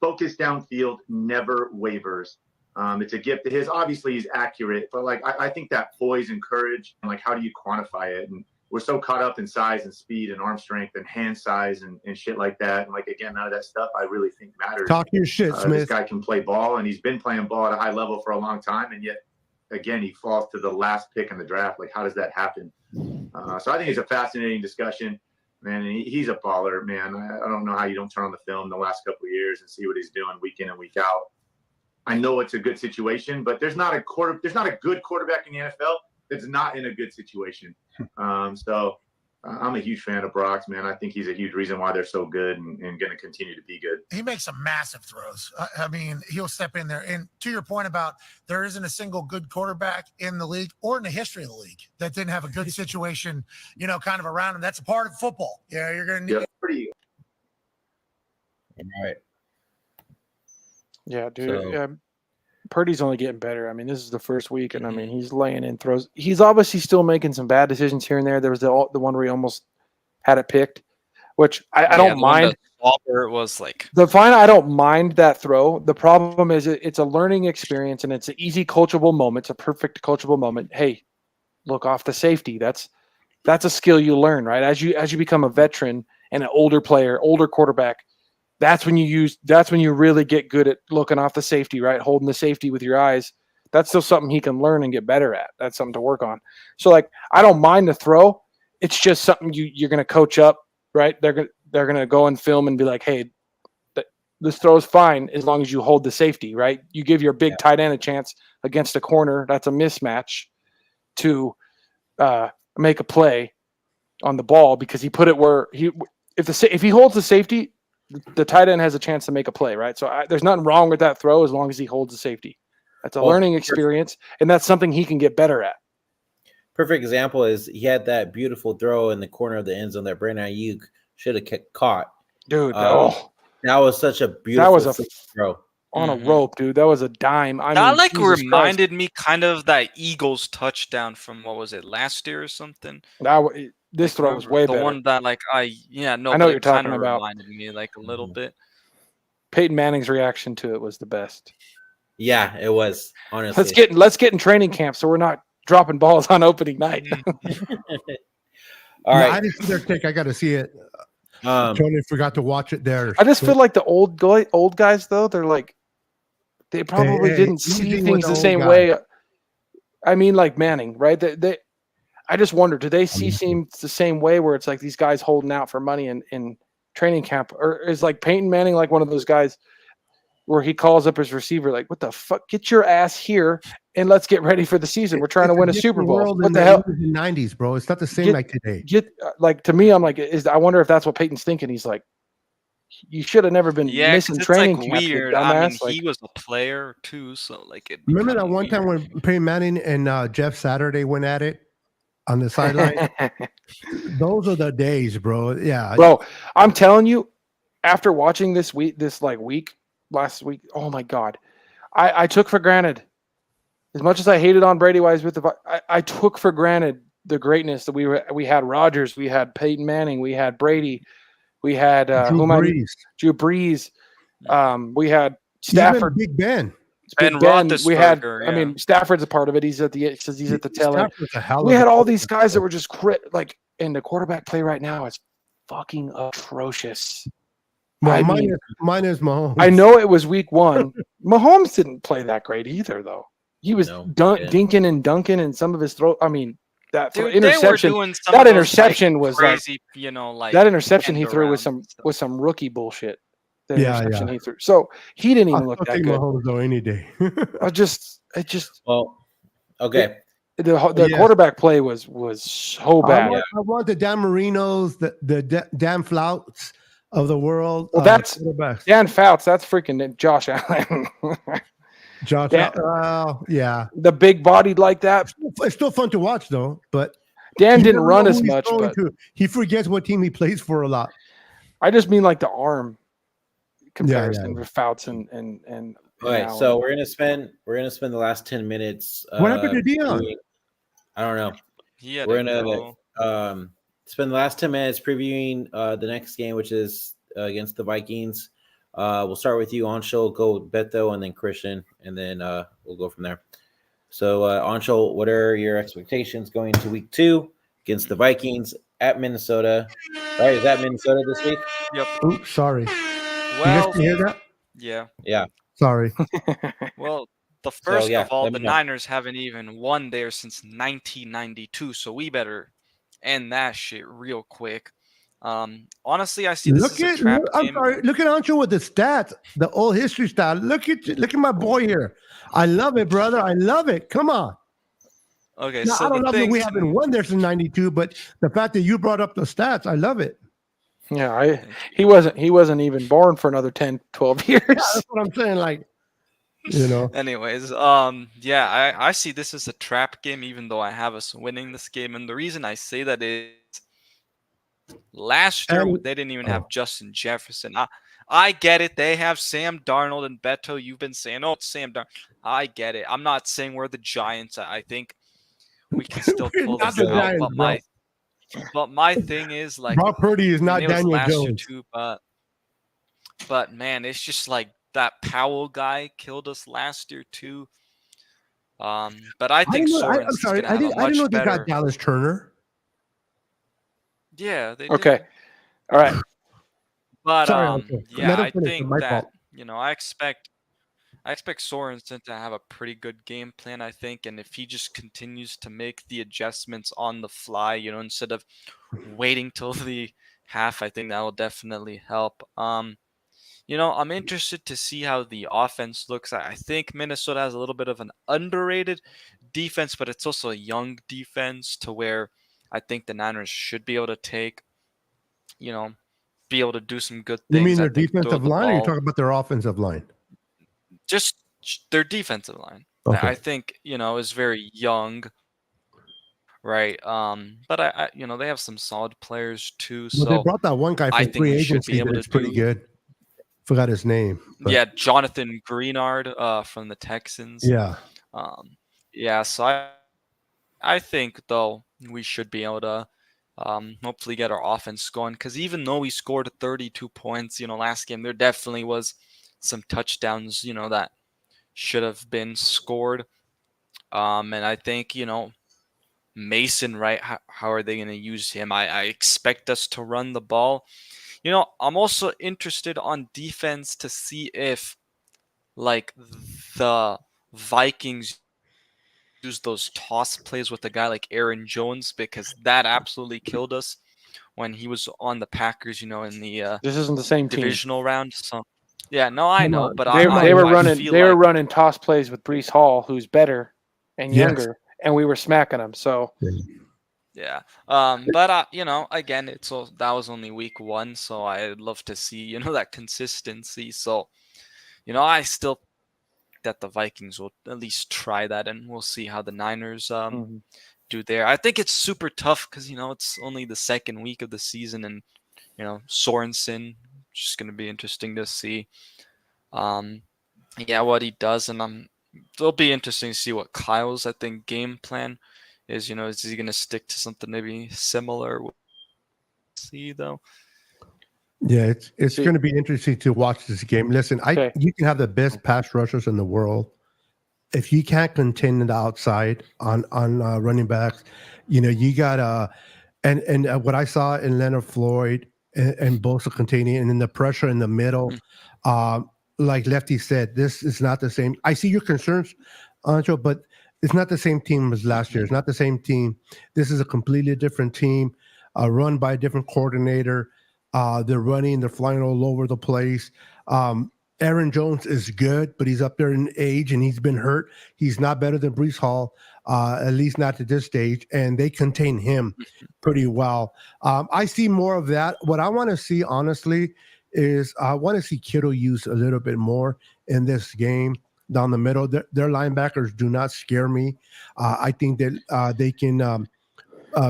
focus downfield never wavers. It's a gift of his. Obviously, he's accurate, but like I think that poise and courage, and like how do you quantify it? And we're so caught up in size and speed and arm strength and hand size and shit like that. And like, again, none of that stuff I really think matters. Talk your shit, This Smith. guy can play ball, and he's been playing ball at a high level for a long time. And yet, again, he falls to the last pick in the draft. Like, how does that happen? So I think it's a fascinating discussion, man. He's a baller, man. I don't know how you don't turn on the film the last couple of years and see what he's doing week in and week out. I know it's a good situation, but there's not a good quarterback in the NFL that's not in a good situation. So I'm a huge fan of Brock's, man. I think he's a huge reason why they're so good and going to continue to be good. He makes some massive throws. I mean, he'll step in there. And to your point about there isn't a single good quarterback in the league or in the history of the league that didn't have a good situation, kind of around him. That's a part of football. Yeah, you're going to need pretty. All right. Yeah, dude. So- Yeah. Purdy's only getting better. I mean, this is the first week, and I mean, he's laying in throws. He's obviously still making some bad decisions here and there. There was the one where he almost had it picked, which I don't mind. It was like I don't mind that throw. The problem is it's a learning experience, and it's an easy coachable moment. It's a perfect coachable moment. Hey, look off the safety. That's a skill you learn, right? As you become a veteran and an older player, older quarterback. That's when you really get good at looking off the safety, right? Holding the safety with your eyes. That's still something he can learn and get better at. That's something to work on. So like, I don't mind the throw. It's just something you're going to coach up, right? They're going to go and film and be like, hey, this throw is fine as long as you hold the safety, right? You give your big tight end a chance against a corner. That's a mismatch to make a play on the ball because he put it where if he holds the safety, the tight end has a chance to make a play, right? So there's nothing wrong with that throw as long as he holds the safety. That's a learning experience, and that's something he can get better at. Perfect example is he had that beautiful throw in the corner of the end zone that Brandon Ayuk should have caught. Dude, that was such a beautiful throw. On a rope, dude. That was a dime. That reminded me kind of that Eagles touchdown from what was it, last year or something? This throw was way better. The one that I know what you're talking about. Reminded me like a little bit. Peyton Manning's reaction to it was the best. Yeah, it was, honestly. Let's get in training camp so we're not dropping balls on opening night. All right. I didn't see their take. I got to see it. Totally forgot to watch it there. I just feel like the old guys though, they're like they probably didn't see things the same way. I mean, like Manning, right? I just wonder, do they see things the same way where it's like these guys holding out for money in training camp? Or is like Peyton Manning like one of those guys where he calls up his receiver like, what the fuck? Get your ass here and let's get ready for the season. We're trying to win a Super Bowl. What the hell? In the 90s, bro. It's not the same like today. To me, I'm like, I wonder if that's what Peyton's thinking. He's like, you should have never been missing training camp. Weird. I mean, he was a player too, so like it. Remember that one time when Peyton Manning and Jeff Saturday went at it on the sideline? Those are the days, bro. Yeah, bro. I'm telling you, after watching last week, oh my god, I took for granted. As much as I hated on Brady Wise I took for granted the greatness that we had Rodgers, we had Peyton Manning, we had Brady, we had Drew Brees, we had Stafford, Big Ben. Ben Roethlisberger. We had, yeah. I mean, Stafford's a part of it. He's at the tail end. We had all these guys that were just and the quarterback play right now is fucking atrocious. Well, mine is Mahomes. I know it was week one. Mahomes didn't play that great either, though. He was dinking and dunking, and some of his throw. I mean, interception. That interception was crazy. That interception he threw was some rookie bullshit. Interception he threw. So he didn't even look that good. Mahomes though any day. Well, okay. The quarterback play was so bad. I want the Dan Marinos, the Dan Flouts of the world. Well, that's Dan Fouts. That's freaking Josh Allen. Yeah. The big bodied like that. It's still fun to watch though. But Dan didn't run as much. But he forgets what team he plays for a lot. I just mean like the arm comparison with Fouts and. All right, so we're gonna spend the last 10 minutes. What happened to Dion? I don't know. Yeah, we're gonna spend the last 10 minutes previewing the next game, which is against the Vikings. We'll start with you, Anshul, go with Beto, and then Christian, and then we'll go from there. So, Anshul, what are your expectations going into week 2? against the Vikings at Minnesota. Right? Is that Minnesota this week? Yep. Oops, sorry. You guys Well, can hear that? yeah. Yeah. Sorry. Well, the first yeah, of all, let the me know. Niners haven't even won there since 1992, so we better end that shit real quick. Honestly, I see this as a trap I'm game. sorry. Look at Ancho with the stats, the old history stat. Look at my boy here. I love it, brother. I love it. Come on. Okay, Now, so I don't the know that thing we to haven't me- won there since '92, but the fact that you brought up the stats, I love it. Yeah, he wasn't even born for another 10, 12 years. That's what I'm saying. Like, you know, Anyways, yeah, I see this as a trap game, even though I have us winning this game. And the reason I say that is last year And- they didn't even have Justin Jefferson. I get it. They have Sam Darnold and Beto. You've been saying, oh, it's Sam Darnold. I get it. I'm not saying we're the Giants. I think we can still We're pull not this the out. Giants, bro. But my thing is like Brock Purdy is I not mean, it was Daniel last year Jones. too, but man, it's just like that Powell guy killed us last year too. But I think Sorensen's I'm sorry. gonna I have a didn't much know they better. got Dallas Turner. Yeah, they Okay. did. All right. But Sorry, Ancho. yeah, Let him I finish. think My that fault. I expect Sorensen to have a pretty good game plan. I think, and if he just continues to make the adjustments on the fly, instead of waiting till the half, I think that will definitely help. I'm interested to see how the offense looks. I think Minnesota has a little bit of an underrated defense, but it's also a young defense to where I think the Niners should be able to be able to do some good things. You mean I their think throw defensive the line, or you ball- talking about their offensive line? just their defensive line. Okay. I think is very young, right? But I they have some solid players too. Well, they So brought that one guy I from think free we should be agency able that's to pretty do. good. Forgot his name. but- Yeah, Jonathan Greenard from the Texans. Yeah. Yeah. So I think though we should be able to hopefully get our offense going, because even though we scored 32 points, last game, there definitely was some touchdowns, that should have been scored. And I think, Mason, right? How are they going to use him? I expect us to run the ball. I'm also interested on defense to see if, like, the Vikings use those toss plays with a guy like Aaron Jones, because that absolutely killed us when he was on the Packers, in the This isn't the same team. divisional round. So, yeah, no, I know, but They I were I running. feel They were like- running toss plays with Brees Hall, who's better and Yes. younger, and we were smacking them. So Yeah. But again, that was only week 1, so I'd love to see, that consistency. So, I still that the Vikings will at least try that, and we'll see how the Niners do there. I think it's super tough because it's only the second week of the season, and Sorensen, just going to be interesting to see. Yeah, what he does, and it'll be interesting to see what Kyle's game plan is. Is he going to stick to something maybe similar? We'll see though. Yeah, it's going to be interesting to watch this game. Listen, Okay. you can have the best pass rushers in the world. If you can't contain the outside on running backs, you got and what I saw in Leonard Floyd and Bosa containing, and then the pressure in the middle, like Lefty said, this is not the same. I see your concerns, Ancho, but it's not the same team as last year. It's not the same team. This is a completely different team, run by a different coordinator. They're running, they're flying all over the place. Aaron Jones is good, but he's up there in age and he's been hurt. He's not better than Brees Hall, at least not to this stage, and they contain him pretty well. I see more of that. What I want to see, honestly, is I want to see Kittle used a little bit more in this game down the middle. Their linebackers do not scare me. I think that they can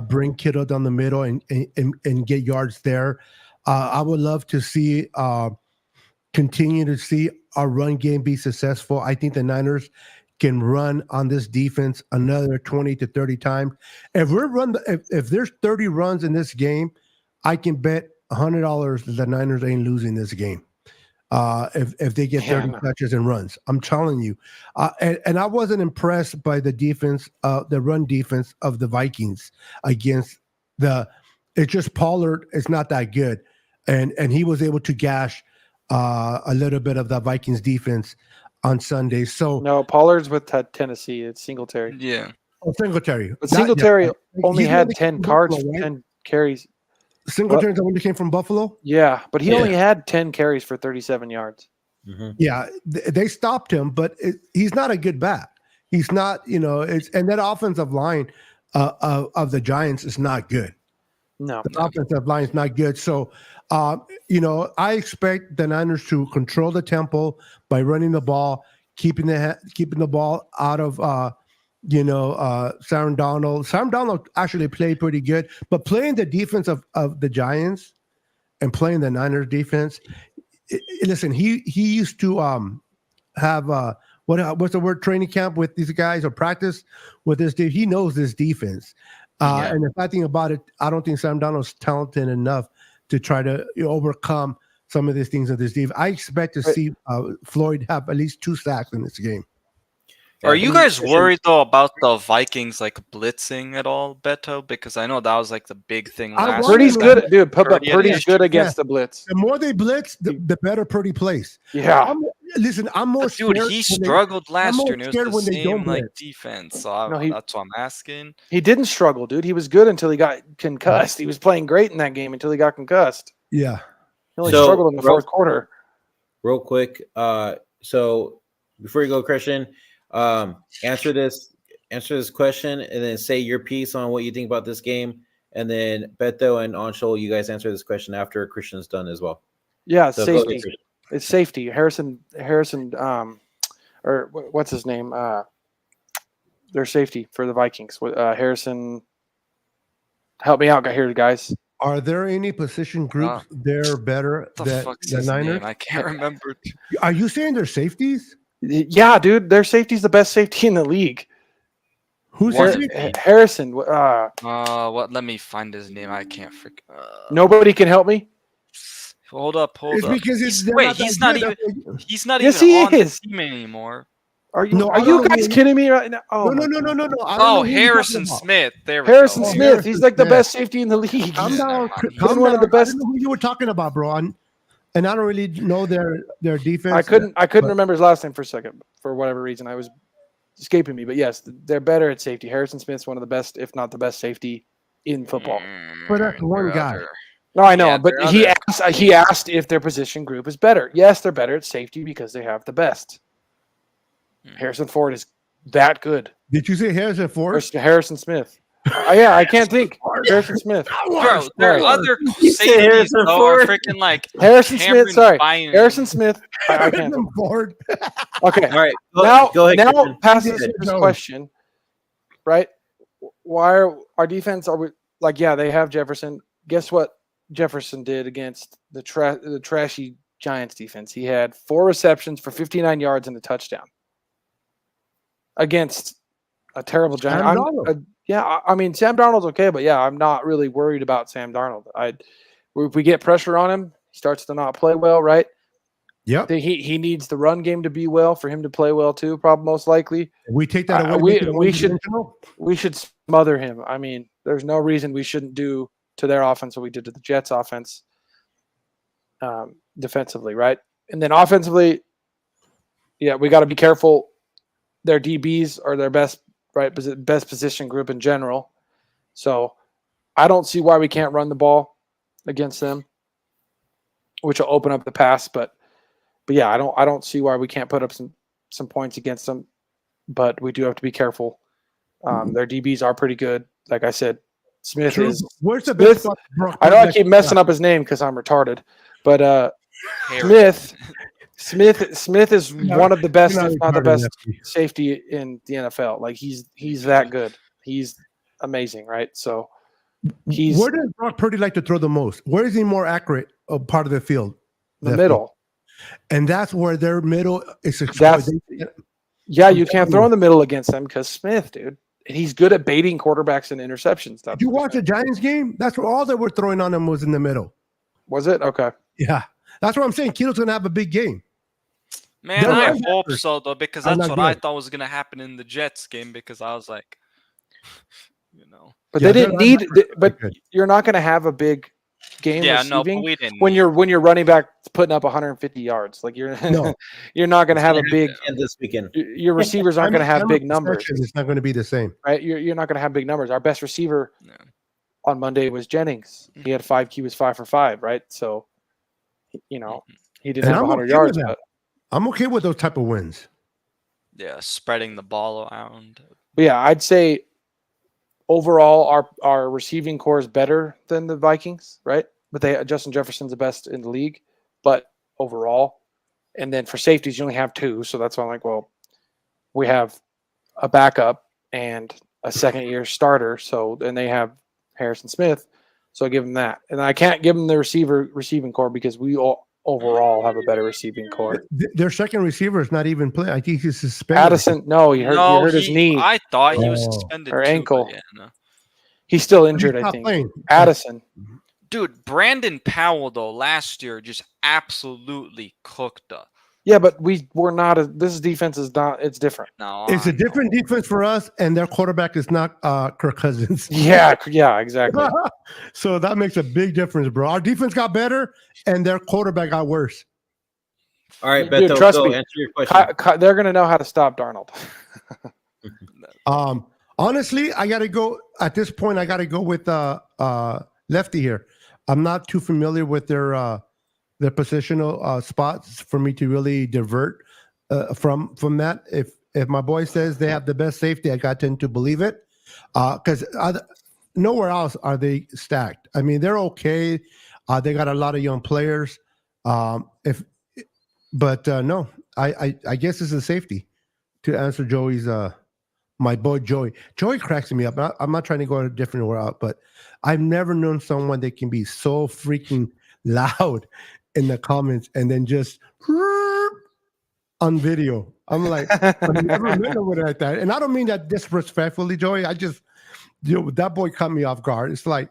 bring Kittle down the middle and get yards there. I would love to see continue to see our run game be successful. I think the Niners can run on this defense another 20 to 30 times. If there's 30 runs in this game, I can bet $100 that the Niners ain't losing this game. If they get 30 touches and runs, I'm telling you. And I wasn't impressed by the defense, the run defense of the Vikings against It's just Pollard is not that good, and he was able to gash a little bit of the Vikings defense on Sunday. So No, Pollard's with Tennessee. It's Singletary. Yeah. Singletary, But Singletary only He's had the 10 one that cards, came from Buffalo, right? 10 carries. Singletary's the one that came from Buffalo. Yeah, but he Yeah. only had 10 carries for 37 yards. Yeah, they stopped him, but he's not a good back. He's not, and that offensive line of the Giants is not good. No. The offensive line is not good. So, I expect the Niners to control the tempo by running the ball, keeping the ball out of, Sam Donald. Sam Donald actually played pretty good, but playing the defense of the Giants and playing the Niners defense, listen, he used to have what's the word, training camp with these guys or practice with this dude. He knows this defense. And the bad thing about it, I don't think Sam Donald's talented enough to try to overcome some of these things in this defense. I expect to see Floyd have at least 2 sacks in this game. Are you guys worried though about the Vikings like blitzing at all, Beto? Because I know that was like the big thing I last worry Purdy's year. good, dude. Purdy had Purdy's issues. good against the blitz. The more they blitz, the better Purdy plays. Yeah. I'm more But dude, scared he when struggled last more year, and it scared was the when they same don't like blitz. defense. So No, he- that's what I'm asking. He didn't struggle, dude. He was good until he got concussed. He was playing great in that game until he got concussed. Yeah. He only So, struggled in the fourth quarter. Real quick, so before you go, Christian, answer this question and then say your piece on what you think about this game, and then Beto and Anshul, you guys answer this question after Christian's done as well. Yeah, So go ahead, safety. Christian. It's safety. Harrison, or what's his name? Their safety for the Vikings. Harrison, help me out here, guys. Are there any position groups they're better What the than fuck's the his Niners? name? I can't remember. Are you saying they're safeties? Yeah, dude, their safety's the best safety in the league. Who's What? the safety? Harrison. What? Let me find his name. I can't freak. Nobody can help me. Hold up. It's because they're Wait, that he's not good. even. He's not Yes, even he on is. the team anymore. Are you? No, are I you don't guys mean- kidding me right now? Oh, No. my God. I don't know Oh, who you're Harrison talking about. Smith. There we Harrison go. Smith. Harrison He's like the Smith. best safety in the league. Calm Yeah, down. never mind. Calm one of the down. I best- don't know who you were talking about, bro. And I don't really know their defense. I couldn't but- remember his last name for a second for whatever reason. I was escaping me, but yes, they're better at safety. Harrison Smith's one of the best, if not the best safety in football. But that's one There guy. are No, I know, Yeah, but they're he other- he asked if their position group is better. Yes, they're better at safety because they have the best. Harrison Ford is that good. Did you say Harrison Ford? Or Harrison Smith. Yeah, I can't think. Harrison Smith. Bro, there are Sorry. other You said safeties Harrison though are Ford? freaking like Harrison Smith. Cameron Sorry, Bynum. Harrison Smith. I can't. Harrison Ford. Okay. All right, Now, ahead, now Christian. past Yeah, this no. question, right? Why are our defense? Are we like? Yeah, they have Jefferson. Guess what? Jefferson did against the trashy Giants defense. He had 4 receptions for 59 yards and a touchdown against a terrible Giant. Sam Darnold. I mean Sam Darnold's okay, but yeah, I'm not really worried about Sam Darnold. If we get pressure on him, he starts to not play well, right? Yep. He needs the run game to be well for him to play well too. Probably most likely. We take that away. We- make it a we should- one-dimensional? We should smother him. I mean, there's no reason we shouldn't do to their offense what we did to the Jets offense defensively, right? And then offensively, yeah, we got to be careful. Their DBs are their best position group in general. So I don't see why we can't run the ball against them, which will open up the pass. But yeah, I don't see why we can't put up some points against them. But we do have to be careful. Their DBs are pretty good. Like I said, Smith True. is. Where's the Smith- best spot? Brock I know I Purdy? keep messing up his name because I'm retarded, but Harry. Smith is No, one of the best, You're if not the retarded, best Lefty. safety in the NFL. Like he's that good. He's amazing, right? So he's Where does Brock Purdy like to throw the most? Where is he more accurate of part of the field? the Lefty. middle. And that's where their middle is That's- exposed. Yeah, you can't throw in the middle against them because Smith, dude, he's good at baiting quarterbacks and interceptions. Did you watch the Giants game? That's where all they were throwing on him was in the middle. Was it okay? Yeah. That's what I'm saying. Kittle's going to have a big game. Man, They're I not hope good. so though, because I'm that's not what I good. thought was gonna happen in the Jets game. Because I was like, But Yeah, they didn't their need. linebackers But are good. you're not going to have a big game Yeah, no, but receiving we didn't. when you're running back putting up 150 yards. Like you're No. you're not going to have a big. And this weekend. Your receivers aren't going to have Time of big numbers, possession, it's not going to be the same. right? You're not going to have big numbers. Our best receiver No. on Monday was Jennings. He had he was 5 for 5, right? So, you know, he didn't And have I'm 100 okay yards, with that. but I'm okay with those type of wins. Yeah, spreading the ball around. yeah, I'd say overall our receiving core is better than the Vikings, right? But Justin Jefferson's the best in the league, but overall, and then for safeties you only have 2, so that's why I'm like, well, we have a backup and a second-year starter, so and they have Harrison Smith, so I give them that, and I can't give them the receiving core because we all overall have a better receiving core. Their second receiver is not even playing. I think he's suspended. Addison, no, he hurt his knee. I thought he was Oh. suspended Or too, but ankle. yeah, no. He's still He's injured, I not think. playing. Addison. Dude, Brandon Powell though last year just absolutely cooked us. Yeah, but we're not. This defense is not. It's different. No, It's I a different know. defense for us, and their quarterback is not Kirk Cousins. Yeah, exactly. So that makes a big difference, bro. Our defense got better, and their quarterback got worse. All right, Dude, Beto, trust go me. answer your question. They're going to know how to stop Darnold. Honestly, I got to go at this point. I got to go with Lefty here. I'm not too familiar with their positional spots for me to really divert from that. If my boy says they have the best safety, I got to believe it because nowhere else are they stacked. I mean, they're okay. They got a lot of young players. No, I guess it's a safety to answer Joey's. My boy Joey. Joey cracks me up. I'm not trying to go a different route, but I've never known someone that can be so freaking loud in the comments and then just on video. I'm like, I've never met nobody like that. And I don't mean that disrespectfully, Joey. I just, that boy caught me off guard. It's like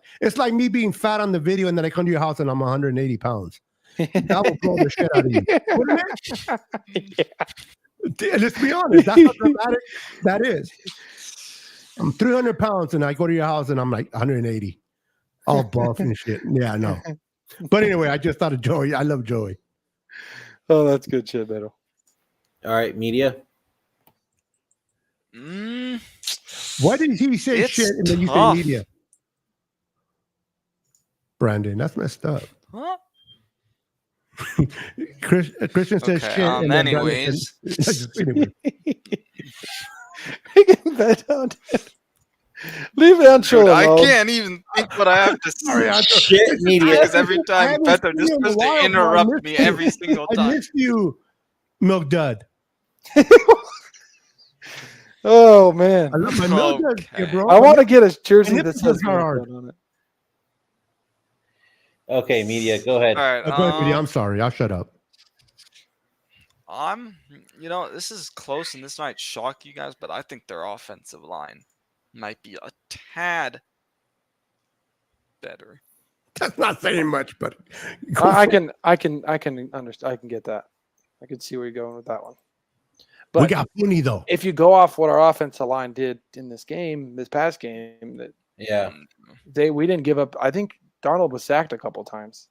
me being fat on the video and then I come to your house and I'm 180 pounds. That will blow the shit out of you. Wouldn't it? Yeah. Let's be honest. That's how dramatic that is. I'm 300 pounds and I go to your house and I'm like 180. All buff and shit. Yeah, I know. But anyway, I just thought of Joey. I love Joey. Oh, that's good shit, Beto. All right, media. Why did he say It's shit and then you say tough. media? That's messed up. Huh? Christian says Okay, shit. And then Brandon anyways. says- anyway. Leave Ancho Dude, I alone. can't even think what I have to say. Shit, media. Because every time haven't Beto seen just you in a tries while, to bro. I interrupt missed me you. every single I time. missed you, Milk Dud. Oh man, I love my Milk Dud, Okay. bro. I want to get a jersey And that it says was hard. on it. Okay, media, go ahead. All right. Go ahead, Billy. I'm sorry. I'll shut up. This is close and this might shock you guys, but I think their offensive line might be a tad better. That's not saying much, but I can understand. I can get that. I can see where you're going with that one. we But got Mooney though. if you go off what our offensive line did in this past game, that Yeah. we didn't give up. I think Darnold was sacked a couple times.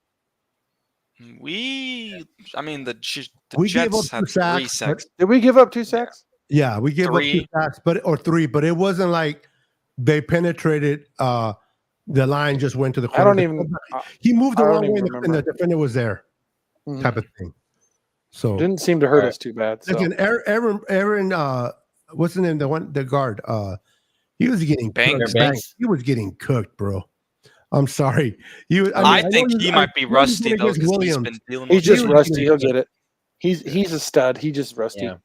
The We gave up Jets had 2 sacks, 3 sacks. Did we give up 2 sacks? Yeah, we gave up 2 3. sacks, or 3, but it wasn't like they penetrated. The line just went to the corner. I don't even. He moved the I don't wrong even way, and remember. the defender was there, Mhm. type of thing. So Didn't seem to hurt Alright. us too bad. So. listen, Aaron, what's the name? The guard. He was getting Banks. cooked. He was getting cooked, bro. I'm sorry. I think he might be rusty though, because he's Williams. been dealing He's with just was rusty. getting He'll get it. He's a stud. He's just rusty. Yeah.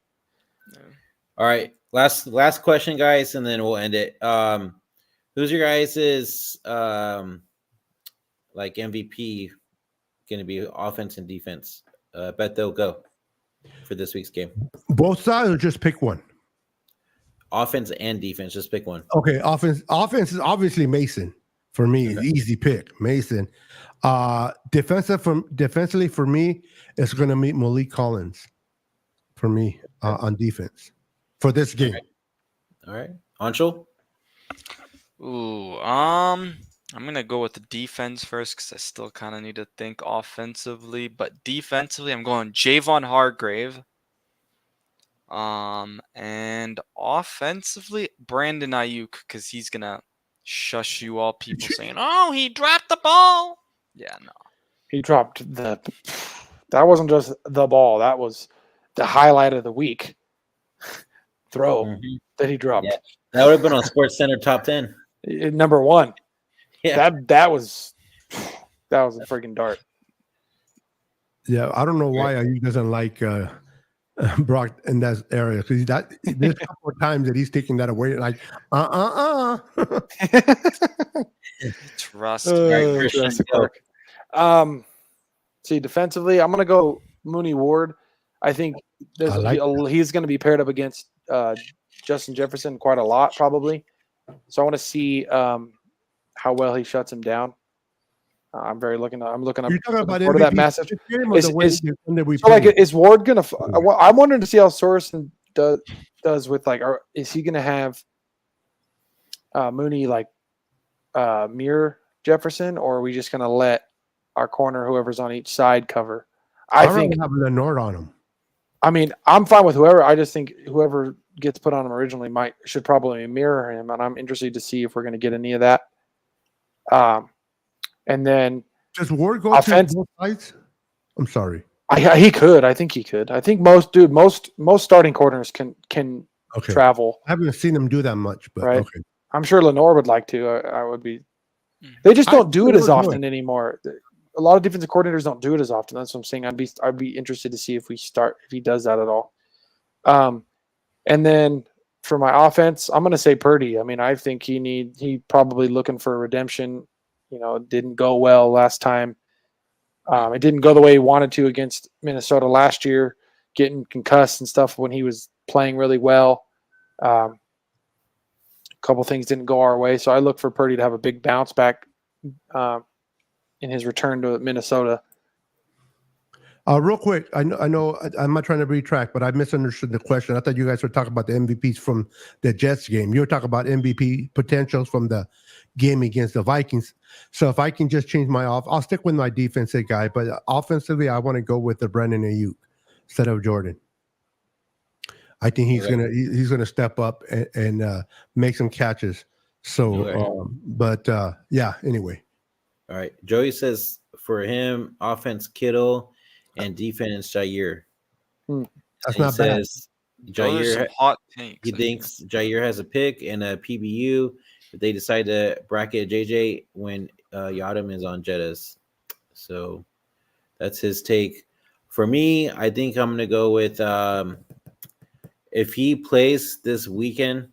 All right. Last question, guys, and then we'll end it. Who's your guys' like MVP going to be offense and defense? Bet they'll go for this week's game. Both sides, or just pick one. Offense and defense, just pick one. Okay, offense is obviously Mason for me. Okay. Easy pick, Mason. Defensively for me, it's going to meet Malik Collins for me on defense for this game. All right. Anshul? I'm gonna go with the defense first because I still kind of need to think offensively. But defensively, I'm going Javon Hargrave. And offensively, Brandon Ayuk, because he's gonna shush you all people saying, "Oh, he dropped the ball." Yeah, no. He dropped the. That wasn't just the ball. That was the highlight of the week. Throw Mhm. that he dropped. Yeah. That would have been on Sports Center top 10. Number one. Yeah. That was a freaking dart. Yeah, I don't know why he doesn't like Brock in that area because there's a couple of times that he's taking that away. Like, Trust. Right, Christian, Jurassic go. Park. See, defensively, I'm gonna go Mooney Ward. I think he's going to be paired up against Justin Jefferson quite a lot, probably. So I want to see how well he shuts him down. I'm looking up. You're talking about part of that MVP massive. game or the way that we So like, play? is Ward gonna? I'm wondering to see how Sorensen does with like, is he gonna have Mooney like mirror Jefferson, or are we just gonna let our corner, whoever's on each side, cover? I think have Lenore on him. I mean, I'm fine with whoever. I just think whoever gets put on him originally should probably mirror him, and I'm interested to see if we're going to get any of that. And then Does Ward go offense- to both sides? I'm sorry. he could. I think he could. I think most starting corners can Okay. travel. I haven't seen him do that much, but Right. okay. I'm sure Lenore would like to. I would be. They just don't do it as often anymore. A lot of defensive coordinators don't do it as often. That's what I'm saying. I'd be interested to see if he does that at all. And then for my offense, I'm going to say Purdy. I mean, I think he probably looking for a redemption. You know, it didn't go well last time. It didn't go the way he wanted to against Minnesota last year, getting concussed and stuff when he was playing really well. A couple things didn't go our way, so I look for Purdy to have a big bounce back in his return to Minnesota. Real quick, I know I'm not trying to retract, but I misunderstood the question. I thought you guys were talking about the MVPs from the Jets game. You were talking about MVP potentials from the game against the Vikings. So if I can just change I'll stick with my defensive guy, but offensively, I want to go with the Brandon Ayuk instead of Jordan. I think he's gonna step up and make some catches. So, yeah. Anyway. All right. Joey says for him, offense Kittle and defense Jair. That's he not bad. says Those are some Jair, hot takes. he thinks Jair has a pick and a PBU, but they decide to bracket JJ when Yadam is on Jettas. So that's his take. For me, I think I'm gonna go with if he plays this weekend,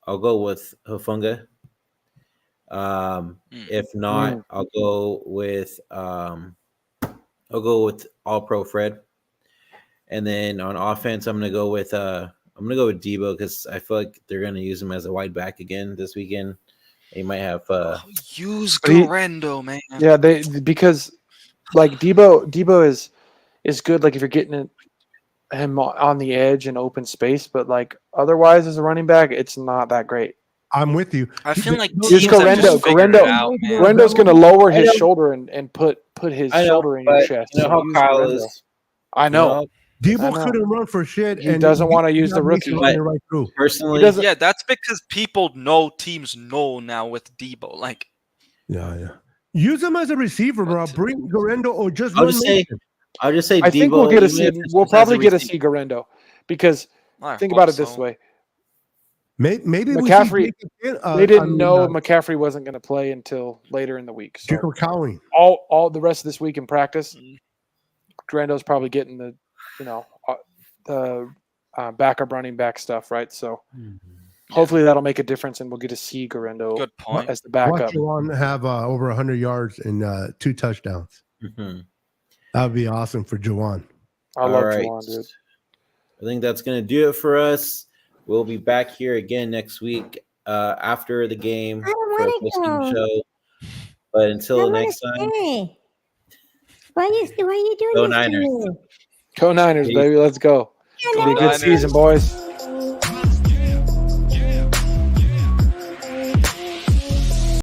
I'll go with Hufanga. If not, I'll go with All Pro Fred. And then on offense, I'm gonna go with Debo because I feel like they're gonna use him as a wide back again this weekend. He might have use Gorendo, man. Yeah, because like Debo is good. Like if you're getting him on the edge and open space, but like otherwise as a running back, it's not that great. I'm with you. I feel like Use teams have just figured it out, man. Gorendo's going to lower his shoulder and put his shoulder in your chest. You know how Use Kyle Gorendo. is. I know. Debo couldn't run for shit. He doesn't want to use the rookie. Right through. Personally, Yeah, that's because teams know now with Debo. Like, Yeah. Use him as a receiver, bro. Bring Gorendo or just I'll run just say Mason. I think we'll get to even see. if it's We'll just as a probably get to receiver. see Gorendo because I think hope about it this so. way: Maybe McCaffrey. They didn't know Jacob McCaffrey wasn't going to play until later in the week. So Cowling. all the rest of this week in practice, Gorendo's probably getting the backup running back stuff, right? So hopefully that'll make a difference, and we'll get to see Gorendo Good point. as the Watch backup. Juwan have over 100 yards and 2 touchdowns. Mhm. That would be awesome for Juwan. I love All right. Juwan, dude. I think that's going to do it for us. We'll be back here again next week after the game for a post-game show. But until next time, Why are you doing Go this Niners. to me? Go Niners, baby. Let's go. Go Be a good Niners. season, boys.